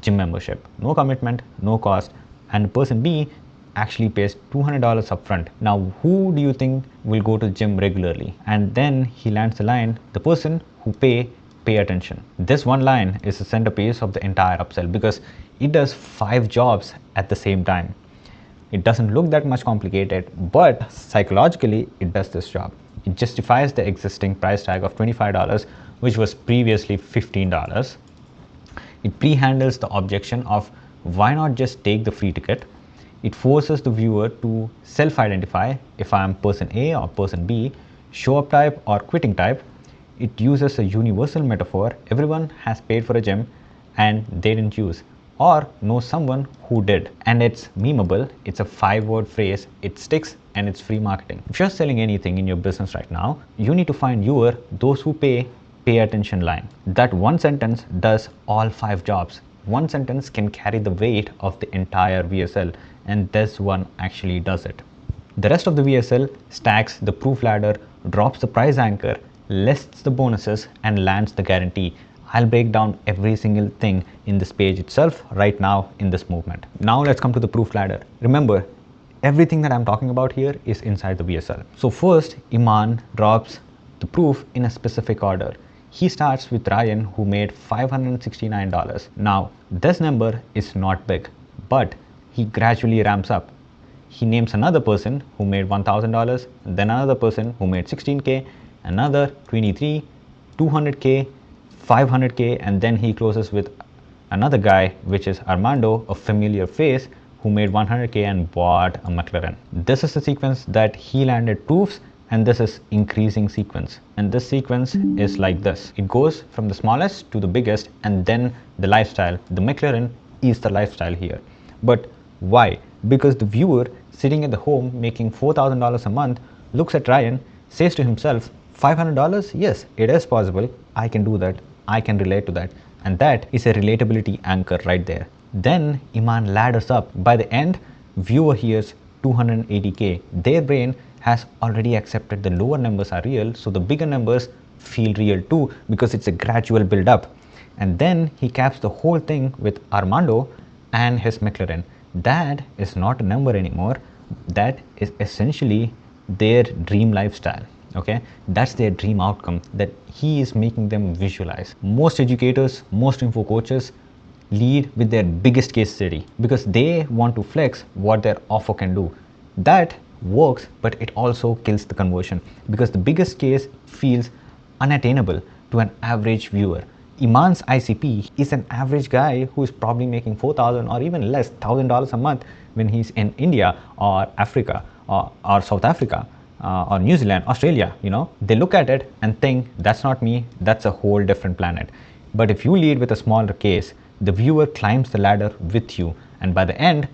gym membership, no commitment, no cost, and person B actually pays $200 upfront. Now, who do you think will go to the gym regularly? And then he lands the line, the person who pay attention. This one line is the centerpiece of the entire upsell, because it does 5 jobs at the same time. It doesn't look that much complicated, but psychologically it does this job. It justifies the existing price tag of $25, which was previously $15. It pre-handles the objection of why not just take the free ticket. It forces the viewer to self-identify if I am person A or person B, show up type or quitting type. It uses a universal metaphor. Everyone has paid for a gym and they didn't use, or know someone who did. And it's memeable. It's a 5-word phrase. It sticks and it's free marketing. If you're selling anything in your business right now, you need to find your those who pay attention line. That one sentence does all 5 jobs. One sentence can carry the weight of the entire VSL, and this one actually does it. The rest of the VSL stacks the proof ladder, drops the price anchor, lists the bonuses, and lands the guarantee. I'll break down every single thing in this page itself right now in this movement. Now let's come to the proof ladder. Remember, everything that I'm talking about here is inside the VSL. So first, Iman drops the proof in a specific order. He starts with Ryan, who made $569. Now, this number is not big, but he gradually ramps up. He names another person who made $1,000, then another person who made $16K, another $23, $200K, $500K, and then he closes with another guy, which is Armando, a familiar face, who made $100K and bought a McLaren. This is the sequence that he landed proofs, and this is increasing sequence, and this sequence is like this. It goes from the smallest to the biggest, and then the lifestyle, the McLaren is the lifestyle here. But why? Because the viewer sitting at the home making $4,000 a month looks at Ryan, says to himself, $500? Yes, it is possible. I can do that. I can relate to that. And that is a relatability anchor right there. Then Iman ladders up. By the end, viewer hears 280k. Their brain has already accepted the lower numbers are real, so the bigger numbers feel real too, because it's a gradual build up. And then he caps the whole thing with Armando and his McLaren. That is not a number anymore. That is essentially their dream lifestyle. Okay, that's their dream outcome that he is making them visualize. Most educators, most info coaches lead with their biggest case study because they want to flex what their offer can do. That works, but it also kills the conversion because the biggest case feels unattainable to an average viewer. Iman's ICP is an average guy who is probably making $4,000 or even less, $1,000 a month when he's in India or Africa or South Africa. Or New Zealand, Australia, they look at it and think, that's not me, that's a whole different planet. But if you lead with a smaller case, the viewer climbs the ladder with you, and by the end,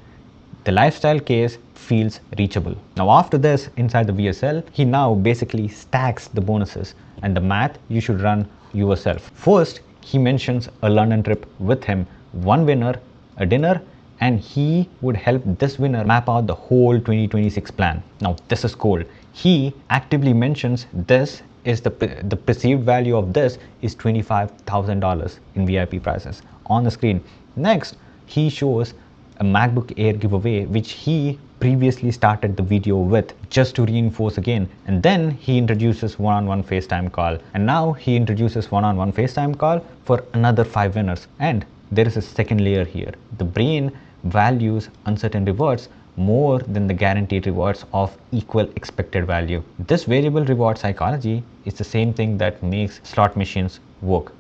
the lifestyle case feels reachable. Now after this, inside the VSL, he now basically stacks the bonuses, and the math you should run yourself. First, he mentions a London trip with him, one winner, a dinner, and he would help this winner map out the whole 2026 plan. Now this is cool. He actively mentions this is the perceived value of this is $25,000 in VIP prices on the screen. Next, he shows a MacBook Air giveaway, which he previously started the video with, just to reinforce again. And then he introduces one-on-one FaceTime call. And now he introduces one-on-one FaceTime call for another 5 winners. And there is a second layer here. The brain values uncertain rewards more than the guaranteed rewards of equal expected value. This variable reward psychology is the same thing that makes slot machines work.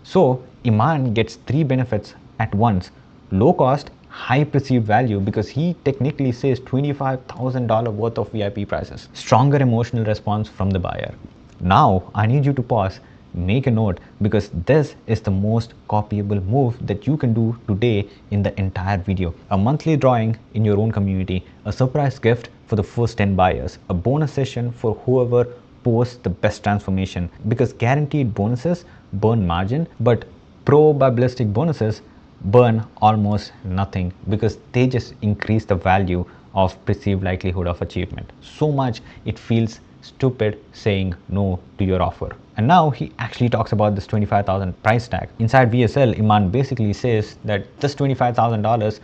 So Iman gets 3 benefits at once: low cost, high perceived value because he technically says $25,000 worth of VIP prices, stronger emotional response from the buyer. Now I need you to pause, make a note, because this is the most copyable move that you can do today in the entire video. A monthly drawing in your own community, a surprise gift for the first 10 buyers, a bonus session for whoever posts the best transformation, because guaranteed bonuses burn margin, but probabilistic bonuses burn almost nothing because they just increase the value of perceived likelihood of achievement so much it feels stupid saying no to your offer. And now he actually talks about this $25,000 price tag. Inside VSL, Iman basically says that this $25,000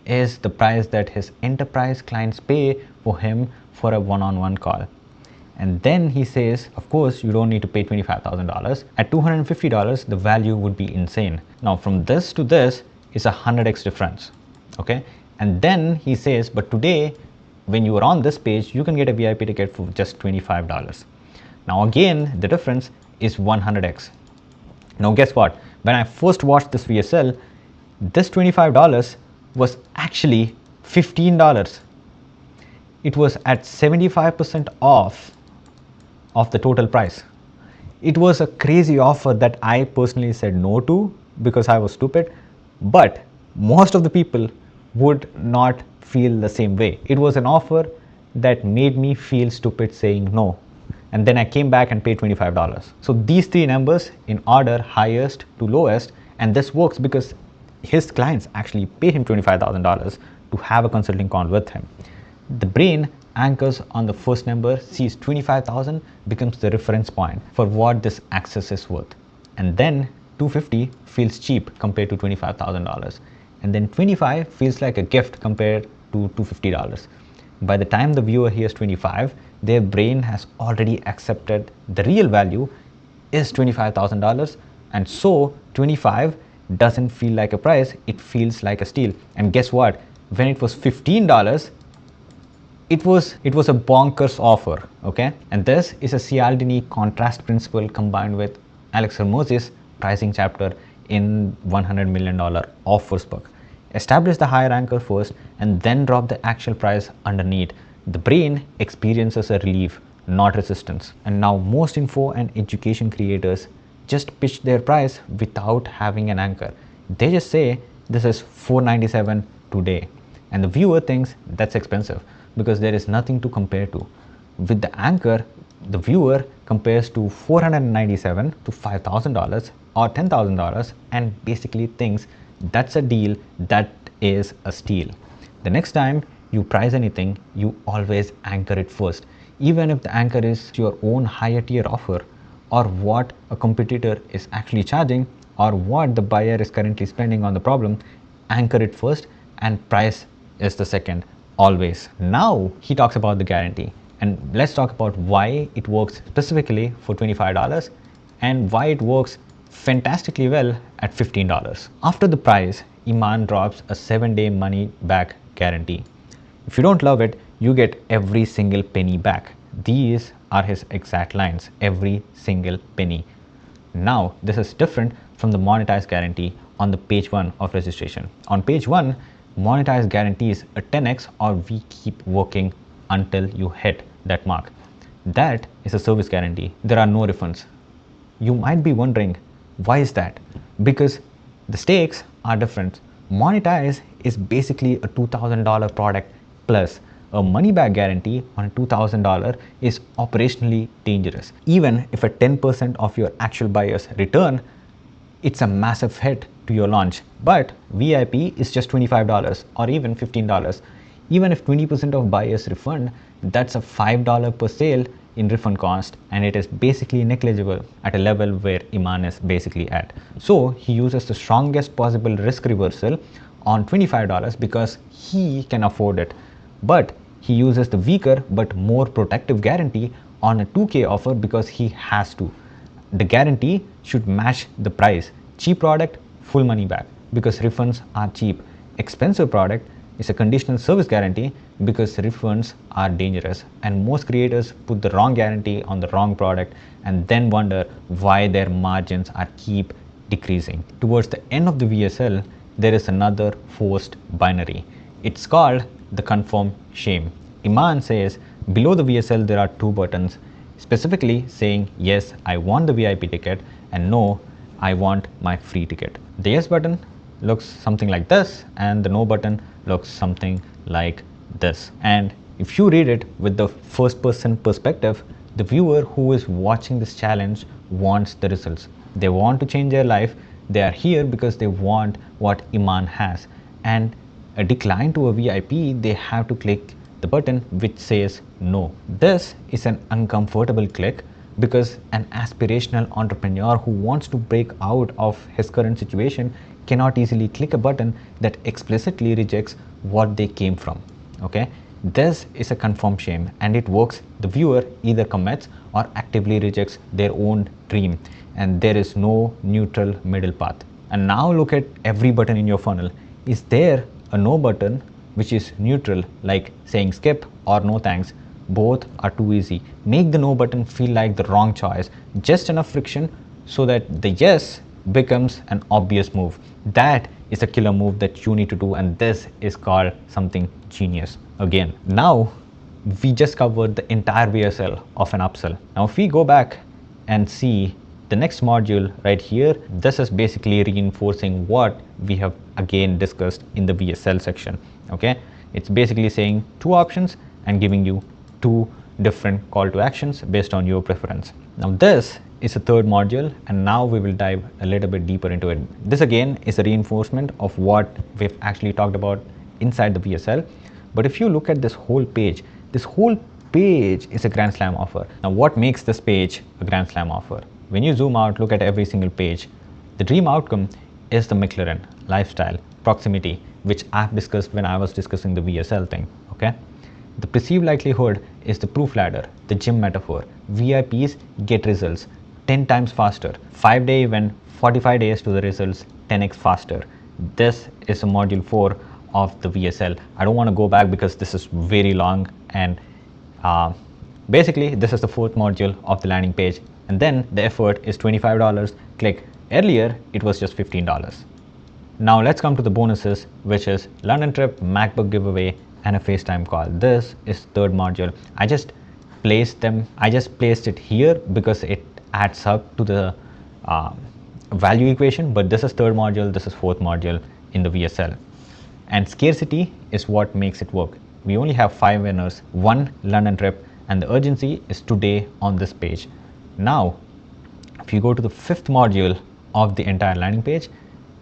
is the price that his enterprise clients pay for him for a one-on-one call. And then he says, of course, you don't need to pay $25,000. At $250, the value would be insane. Now from this to this is a 100x difference, okay? And then he says, but today, when you are on this page, you can get a VIP ticket for just $25. Now again, the difference is 100x. Now guess what? When I first watched this VSL, this $25 was actually $15. It was at 75% off of the total price. It was a crazy offer that I personally said no to because I was stupid, but most of the people would not feel the same way. It was an offer that made me feel stupid saying no. And then I came back and paid $25. So these 3 numbers in order, highest to lowest, and this works because his clients actually pay him $25,000 to have a consulting call with him. The brain anchors on the first number, sees 25,000 becomes the reference point for what this access is worth. And then 250 feels cheap compared to $25,000. And then 25 feels like a gift compared to $250. By the time the viewer hears 25, their brain has already accepted the real value is $25,000, and so 25 doesn't feel like a price, it feels like a steal. And guess what? When it was $15, it was a bonkers offer, okay? And this is a Cialdini contrast principle combined with Alex Hormozy's pricing chapter in $100 million offers book. Establish the higher anchor first and then drop the actual price underneath. The brain experiences a relief, not resistance. And now most info and education creators just pitch their price without having an anchor. They just say this is $497 today, and the viewer thinks that's expensive because there is nothing to compare to. With the anchor, the viewer compares to $497 to $5,000 or $10,000 and basically thinks that's a deal, that is a steal. The next time you price anything, you always anchor it first, even if the anchor is your own higher tier offer, or what a competitor is actually charging, or what the buyer is currently spending on the problem. Anchor it first and price is the second, always. Now he talks about the guarantee, and let's talk about why it works specifically for $25 and why it works fantastically well at $15. After the price, Iman drops a 7-day money back guarantee. If you don't love it, you get every single penny back. These are his exact lines, every single penny. Now, this is different from the monetise guarantee on the page 1 of registration. On page 1, monetise guarantees a 10x or we keep working until you hit that mark. That is a service guarantee. There are no refunds. You might be wondering, why is that? Because the stakes are different. Monetise is basically a $2,000 product plus. A money back guarantee on a $2,000 is operationally dangerous. Even if a 10% of your actual buyers return, it's a massive hit to your launch. But VIP is just $25 or even $15. Even if 20% of buyers refund, that's a $5 per sale in refund cost, and it is basically negligible at a level where Iman is basically at. So he uses the strongest possible risk reversal on $25 because he can afford it. But he uses the weaker but more protective guarantee on a 2K offer because he has to. The guarantee should match the price. Cheap product, full money back because refunds are cheap. Expensive product is a conditional service guarantee because refunds are dangerous, and most creators put the wrong guarantee on the wrong product and then wonder why their margins are keep decreasing. Towards the end of the VSL, there is another forced binary. It's called the confirm shame. Iman says below the VSL there are 2 buttons specifically saying yes, I want the VIP ticket, and no, I want my free ticket. The yes button looks something like this and the no button looks something like this. And if you read it with the first person perspective, the viewer who is watching this challenge wants the results. They want to change their life. They are here because they want what Iman has. And a decline to a VIP, they have to click the button which says no. This is an uncomfortable click because an aspirational entrepreneur who wants to break out of his current situation cannot easily click a button that explicitly rejects what they came from. Okay, this is a confirm shame, and it works. The viewer either commits or actively rejects their own dream, and there is no neutral middle path. And now look at every button in your funnel. Is there a no button which is neutral, like saying skip or no thanks? Both are too easy. Make the no button feel like the wrong choice, just enough friction so that the yes becomes an obvious move. That is a killer move that you need to do, and this is called something genius. Again, now we just covered the entire VSL of an upsell. Now if we go back and see the next module right here, this is basically reinforcing what we have again discussed in the VSL section. Okay, it's basically saying 2 options and giving you 2 different call to actions based on your preference. Now this is a 3rd module, and now we will dive a little bit deeper into it. This again is a reinforcement of what we've actually talked about inside the VSL. But if you look at this whole page is a Grand Slam offer. Now what makes this page a Grand Slam offer? When you zoom out, look at every single page. The dream outcome is the McLaren, lifestyle, proximity, which I've discussed when I was discussing the VSL thing. Okay, the perceived likelihood is the proof ladder, the gym metaphor. VIPs get results 10 times faster. 5-day event, 45 days to the results, 10x faster. This is a module 4 of the VSL. I don't want to go back because this is very long, and basically this is the 4th module of the landing page, and then the effort is $25. Click. Earlier it was just $15. Now let's come to the bonuses, which is London trip, MacBook giveaway, and a FaceTime call. This is 3rd module. I just placed them. I just placed it here because it adds up to the value equation, but this is third module, this is fourth module in the VSL. And scarcity is what makes it work. We only have 5 winners, 1 London trip, and the urgency is today on this page. Now, if you go to the 5th module of the entire landing page,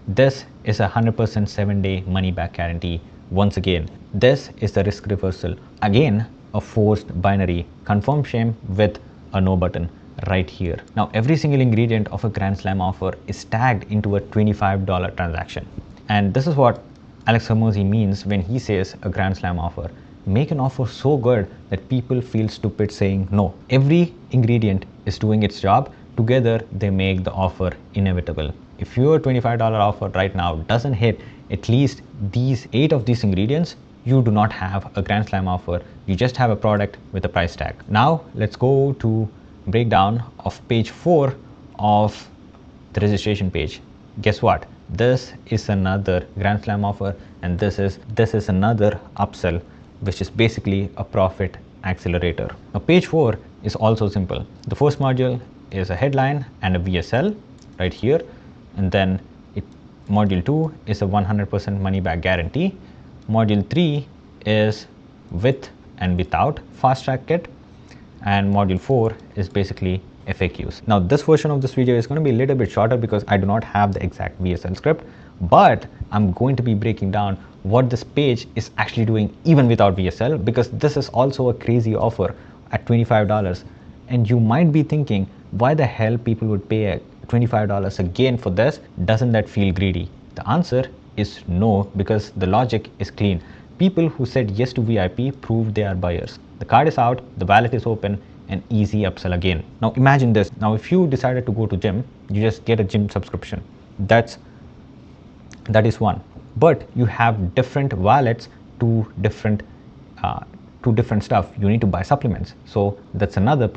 this is a 100% 7-day money back guarantee. Once again, this is the risk reversal. Again, a forced binary confirm shame with a no button right here. Now, every single ingredient of a Grand Slam offer is tagged into a $25 transaction. And this is what Alex Hormozi means when he says a Grand Slam offer. Make an offer so good that people feel stupid saying no. Every ingredient is doing its job. Together, they make the offer inevitable. If your $25 offer right now doesn't hit at least these 8 of these ingredients, you do not have a Grand Slam offer. You just have a product with a price tag. Now, let's go to breakdown of page 4 of the registration page. Guess what? This is another Grand Slam offer, and this is another upsell, which is basically a profit accelerator. Now, page 4 is also simple. The first module is a headline and a VSL right here, and then module 2 is a 100% money back guarantee. Module 3 is with and without fast track kit, and module 4 is basically FAQs. Now, this version of this video is going to be a little bit shorter because I do not have the exact VSL script, but I'm going to be breaking down what this page is actually doing even without VSL, because this is also a crazy offer at $25. And you might be thinking, why the hell people would pay $25 again for this? Doesn't that feel greedy? The answer is no, because the logic is clean. People who said yes to VIP proved they are buyers. The card is out, the wallet is open, and easy upsell again. Now imagine this. Now if you decided to go to gym, you just get a gym subscription. That is one. But you have different wallets to different stuff. You need to buy supplements. So that's another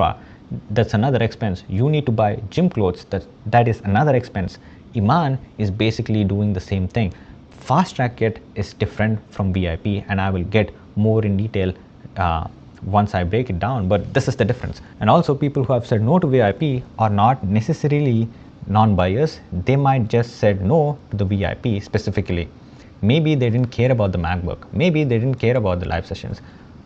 expense. You need to buy gym clothes. That is another expense. Iman is basically doing the same thing. Fast track kit is different from VIP, and I will get more in detail once I break it down, but this is the difference. And also, people who have said no to VIP are not necessarily non-buyers. They might just said no to the VIP specifically. Maybe they didn't care about the MacBook. Maybe they didn't care about the live sessions.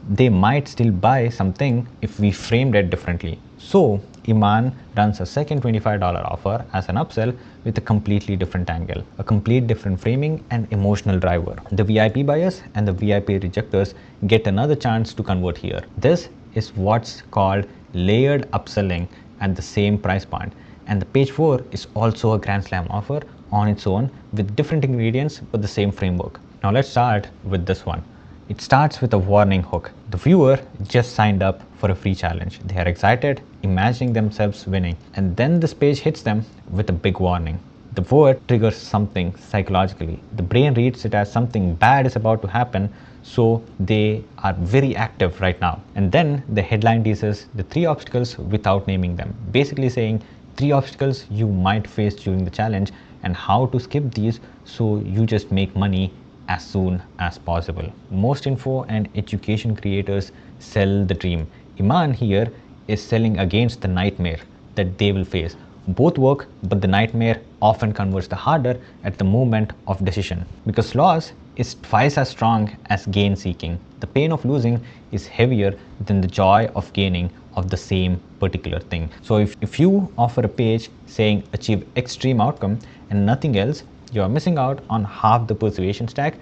They might still buy something if we framed it differently. So Iman runs a second $25 offer as an upsell with a completely different angle, a complete different framing and emotional driver. The VIP buyers and the VIP rejectors get another chance to convert here. This is what's called layered upselling at the same price point. And the page 4 is also a Grand Slam offer on its own with different ingredients but the same framework. Now let's start with this one. It starts with a warning hook. The viewer just signed up for a free challenge. They are excited, imagining themselves winning. And then this page hits them with a big warning. The word triggers something psychologically. The brain reads it as something bad is about to happen, so they are very active right now. And then the headline teases the 3 obstacles without naming them, basically saying 3 obstacles you might face during the challenge and how to skip these so you just make money as soon as possible. Most info and education creators sell the dream. Iman here is selling against the nightmare that they will face. Both work, but the nightmare often converts the harder at the moment of decision, because loss is twice as strong as gain seeking. The pain of losing is heavier than the joy of gaining of the same particular thing. So if you offer a page saying achieve extreme outcome and nothing else, you are missing out on half the persuasion stack.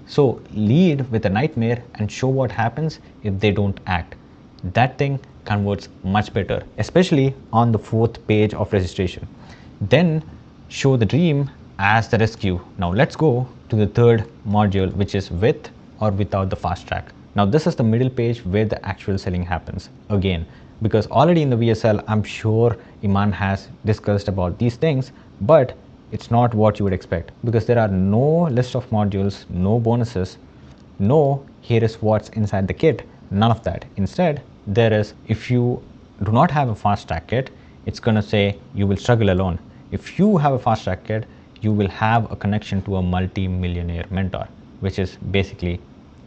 So lead with a nightmare and show what happens if they don't act. That thing converts much better, especially on the 4th page of registration. Then show the dream as the rescue. Now let's go to the 3rd module, which is with or without the fast track. Now this is the middle page where the actual selling happens again, because already in the VSL, I'm sure Iman has discussed about these things, but it's not what you would expect, because there are no list of modules, no bonuses, no here is what's inside the kit, none of that. Instead, there is, if you do not have a fast track kit, it's going to say you will struggle alone. If you have a fast track kit, you will have a connection to a multi-millionaire mentor, which is basically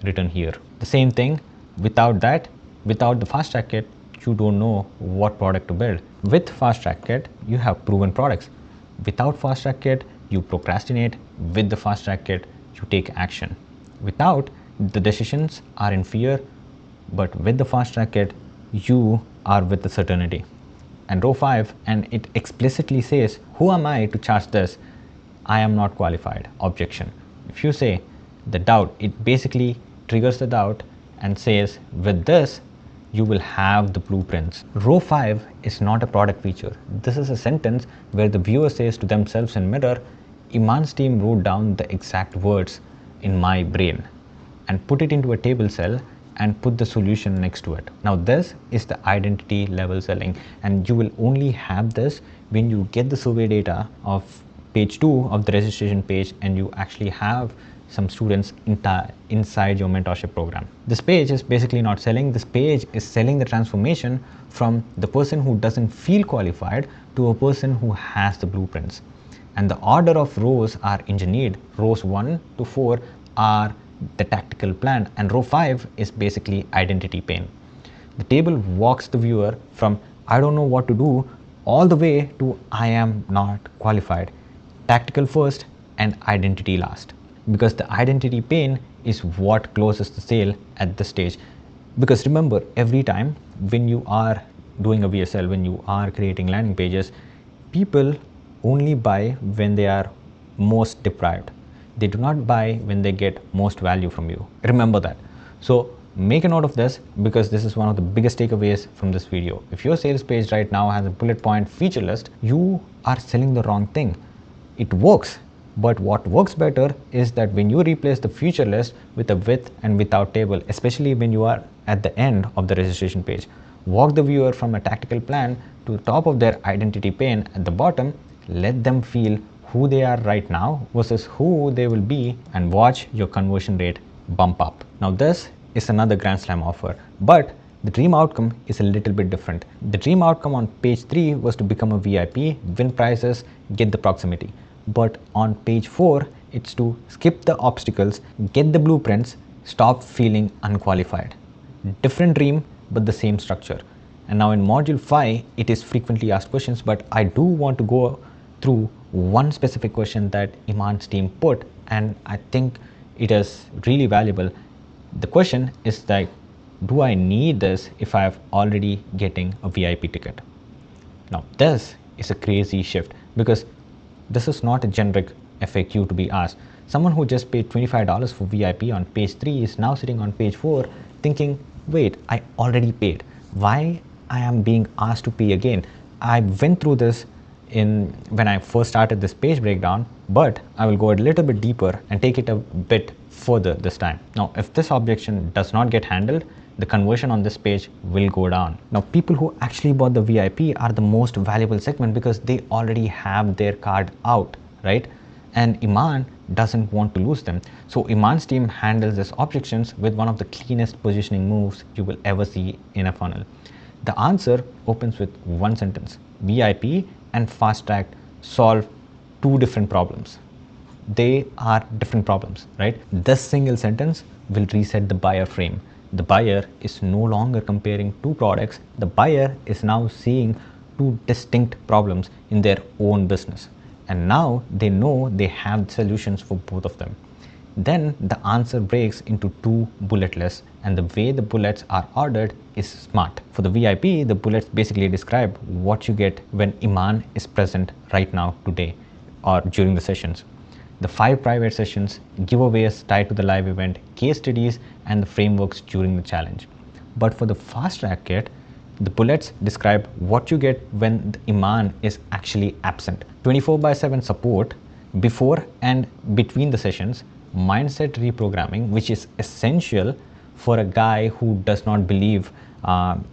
written here. The same thing without that, without the fast track kit, you don't know what product to build. With Fast Track Kit, you have proven products. Without Fast Track Kit, you procrastinate. With the Fast Track Kit, you take action. Without, the decisions are in fear, but with the Fast Track Kit, you are with the certainty. And row 5, and it explicitly says, who am I to charge this? I am not qualified. Objection. If you say the doubt, it basically triggers the doubt and says, with this, you will have the blueprints. Row 5 is not a product feature. This is a sentence where the viewer says to themselves in mirror, Iman's team wrote down the exact words in my brain and put it into a table cell and put the solution next to it. Now this is the identity level selling, and you will only have this when you get the survey data of page 2 of the registration page and you actually have some students inside your mentorship program. This page is basically not selling. This page is selling the transformation from the person who doesn't feel qualified to a person who has the blueprints. And the order of rows are engineered. Rows 1 to 4 are the tactical plan, and row 5 is basically identity pain. The table walks the viewer from I don't know what to do all the way to I am not qualified. Tactical first and identity last, because the identity pain is what closes the sale at this stage. Because remember, every time when you are doing a VSL, when you are creating landing pages, people only buy when they are most deprived. They do not buy when they get most value from you. Remember that. So make a note of this, because this is one of the biggest takeaways from this video. If your sales page right now has a bullet point feature list, you are selling the wrong thing. It works, but what works better is that when you replace the feature list with a with and without table, especially when you are at the end of the registration page, walk the viewer from a tactical plan to the top of their identity pane at the bottom. Let them feel who they are right now versus who they will be, and watch your conversion rate bump up. Now this is another Grand Slam offer, but the dream outcome is a little bit different. The dream outcome on page 3 was to become a VIP, win prizes, get the proximity. But on page 4, it's to skip the obstacles, get the blueprints, stop feeling unqualified. Different dream, but the same structure. And now in module 5, it is frequently asked questions, but I do want to go through one specific question that Iman's team put, and I think it is really valuable. The question is like, do I need this if I have already getting a VIP ticket? Now this is a crazy shift, because this is not a generic FAQ to be asked. Someone who just paid $25 for VIP on page 3 is now sitting on page 4 thinking, wait, I already paid. Why I am being asked to pay again? I went through this when I first started this page breakdown, but I will go a little bit deeper and take it a bit further this time. Now, if this objection does not get handled, the conversion on this page will go down. Now, people who actually bought the VIP are the most valuable segment, because they already have their card out, right? And Iman doesn't want to lose them. So Iman's team handles these objections with one of the cleanest positioning moves you will ever see in a funnel. The answer opens with one sentence: VIP and Fast Track solve two different problems. They are different problems, right? This single sentence will reset the buyer frame. The buyer is no longer comparing two products. The buyer is now seeing two distinct problems in their own business. And now they know they have solutions for both of them. Then the answer breaks into two bullet lists, and the way the bullets are ordered is smart. For the VIP, the bullets basically describe what you get when Iman is present right now, today, or during the sessions. The 5 private sessions, giveaways tied to the live event, case studies, and the frameworks during the challenge. But for the Fast Track Kit, the bullets describe what you get when the Iman is actually absent. 24/7 support before and between the sessions, mindset reprogramming, which is essential for a guy who does not believe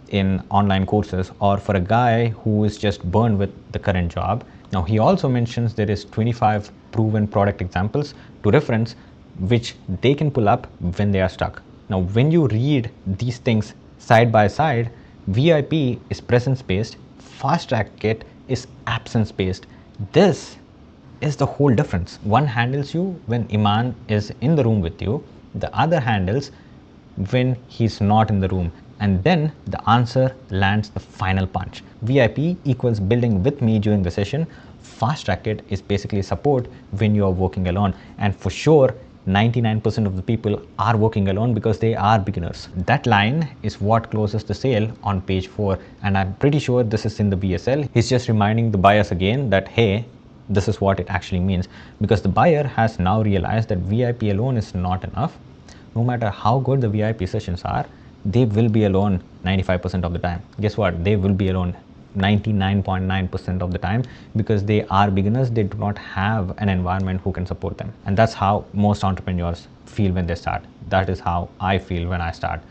in online courses, or for a guy who is just burned with the current job. Now he also mentions there is 25 proven product examples to reference, which they can pull up when they are stuck. Now when you read these things side by side, VIP is presence based, Fast Track Kit is absence based. This is the whole difference. One handles you when Iman is in the room with you, the other handles when he's not in the room. And then the answer lands the final punch. VIP equals building with me during the session. Fast track it is basically support when you are working alone. And for sure, 99% of the people are working alone because they are beginners. That line is what closes the sale on page 4. And I'm pretty sure this is in the BSL. He's just reminding the buyers again that, hey, this is what it actually means, because the buyer has now realized that VIP alone is not enough. No matter how good the VIP sessions are, they will be alone 95% of the time. Guess what? They will be alone 99.9% of the time because they are beginners. They do not have an environment who can support them. And that's how most entrepreneurs feel when they start. That is how I feel when I start.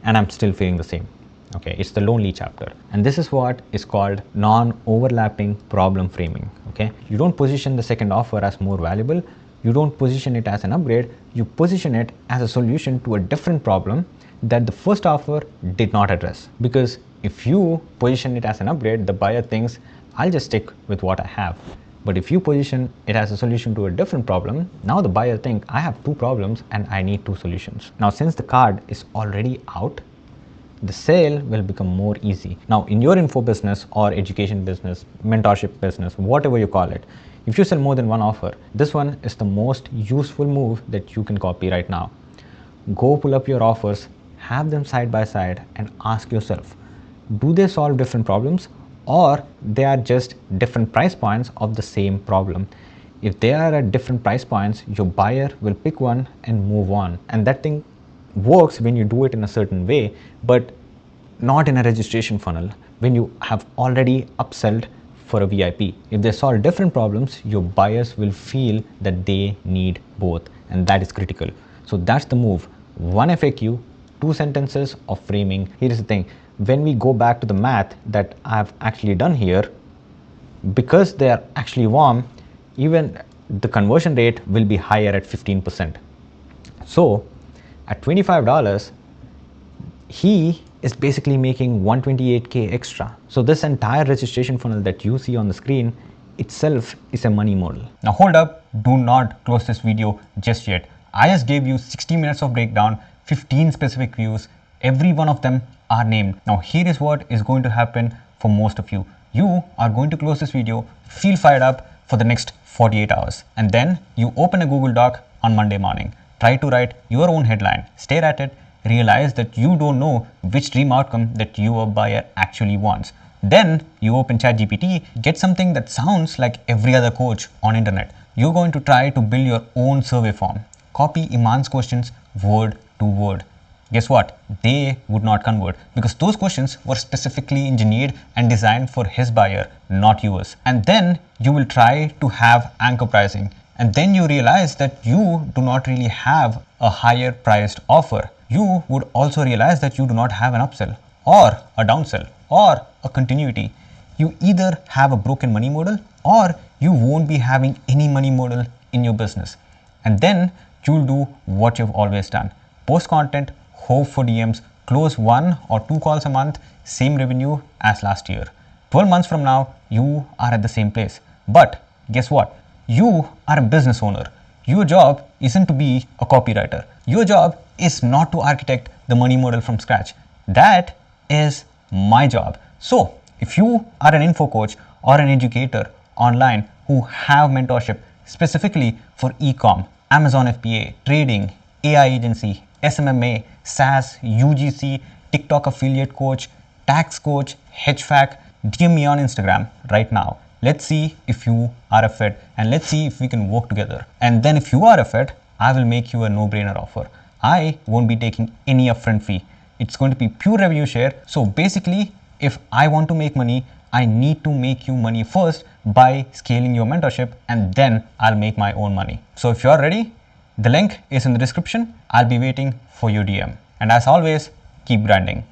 And I'm still feeling the same. Okay, it's the lonely chapter. And this is what is called non-overlapping problem framing. Okay, you don't position the second offer as more valuable. You don't position it as an upgrade. You position it as a solution to a different problem that the first offer did not address. Because if you position it as an upgrade, the buyer thinks, I'll just stick with what I have. But if you position it as a solution to a different problem, now the buyer thinks, I have two problems and I need two solutions. Now, since the card is already out, the sale will become more easy. Now, in your info business or education business, mentorship business, whatever you call it, if you sell more than one offer, this one is the most useful move that you can copy right now. Go pull up your offers, have them side by side and ask yourself, do they solve different problems or they are just different price points of the same problem? If they are at different price points, your buyer will pick one and move on. And that thing works when you do it in a certain way, but not in a registration funnel when you have already upsold for a VIP. If they solve different problems, your buyers will feel that they need both, and that is critical. So that's the move. One FAQ, two sentences of framing. Here is the thing. When we go back to the math that I've actually done here, because they are actually warm, even the conversion rate will be higher at 15%. So at $25, he is basically making 128K extra. So this entire registration funnel that you see on the screen itself is a money model. Now hold up, do not close this video just yet. I just gave you 60 minutes of breakdown, 15 specific views. Every one of them are named. Now here is what is going to happen for most of you. You are going to close this video, feel fired up for the next 48 hours. And then you open a Google Doc on Monday morning. Try to write your own headline, stare at it, realize that you don't know which dream outcome that your buyer actually wants. Then you open ChatGPT, get something that sounds like every other coach on internet. You're going to try to build your own survey form. Copy Iman's questions word to word. Guess what? They would not convert because those questions were specifically engineered and designed for his buyer, not yours. And then you will try to have anchor pricing. And then you realize that you do not really have a higher priced offer. You would also realize that you do not have an upsell or a downsell or a continuity. You either have a broken money model or you won't be having any money model in your business. And then you'll do what you've always done. Post content, hope for DMs, close 1 or 2 calls a month, same revenue as last year. 12 months from now, you are at the same place. But guess what? You are a business owner. Your job isn't to be a copywriter. Your job is not to architect the money model from scratch. That is my job. So if you are an info coach or an educator online who have mentorship specifically for e-com, Amazon FBA, trading, AI agency, SMMA, SaaS, UGC, TikTok affiliate coach, tax coach, HVAC, DM me on Instagram right now. Let's see if you are a fit and let's see if we can work together. And then if you are a fit, I will make you a no-brainer offer. I won't be taking any upfront fee. It's going to be pure revenue share. So basically, if I want to make money, I need to make you money first by scaling your mentorship, and then I'll make my own money. So if you're ready, the link is in the description. I'll be waiting for your DM. And as always, keep grinding.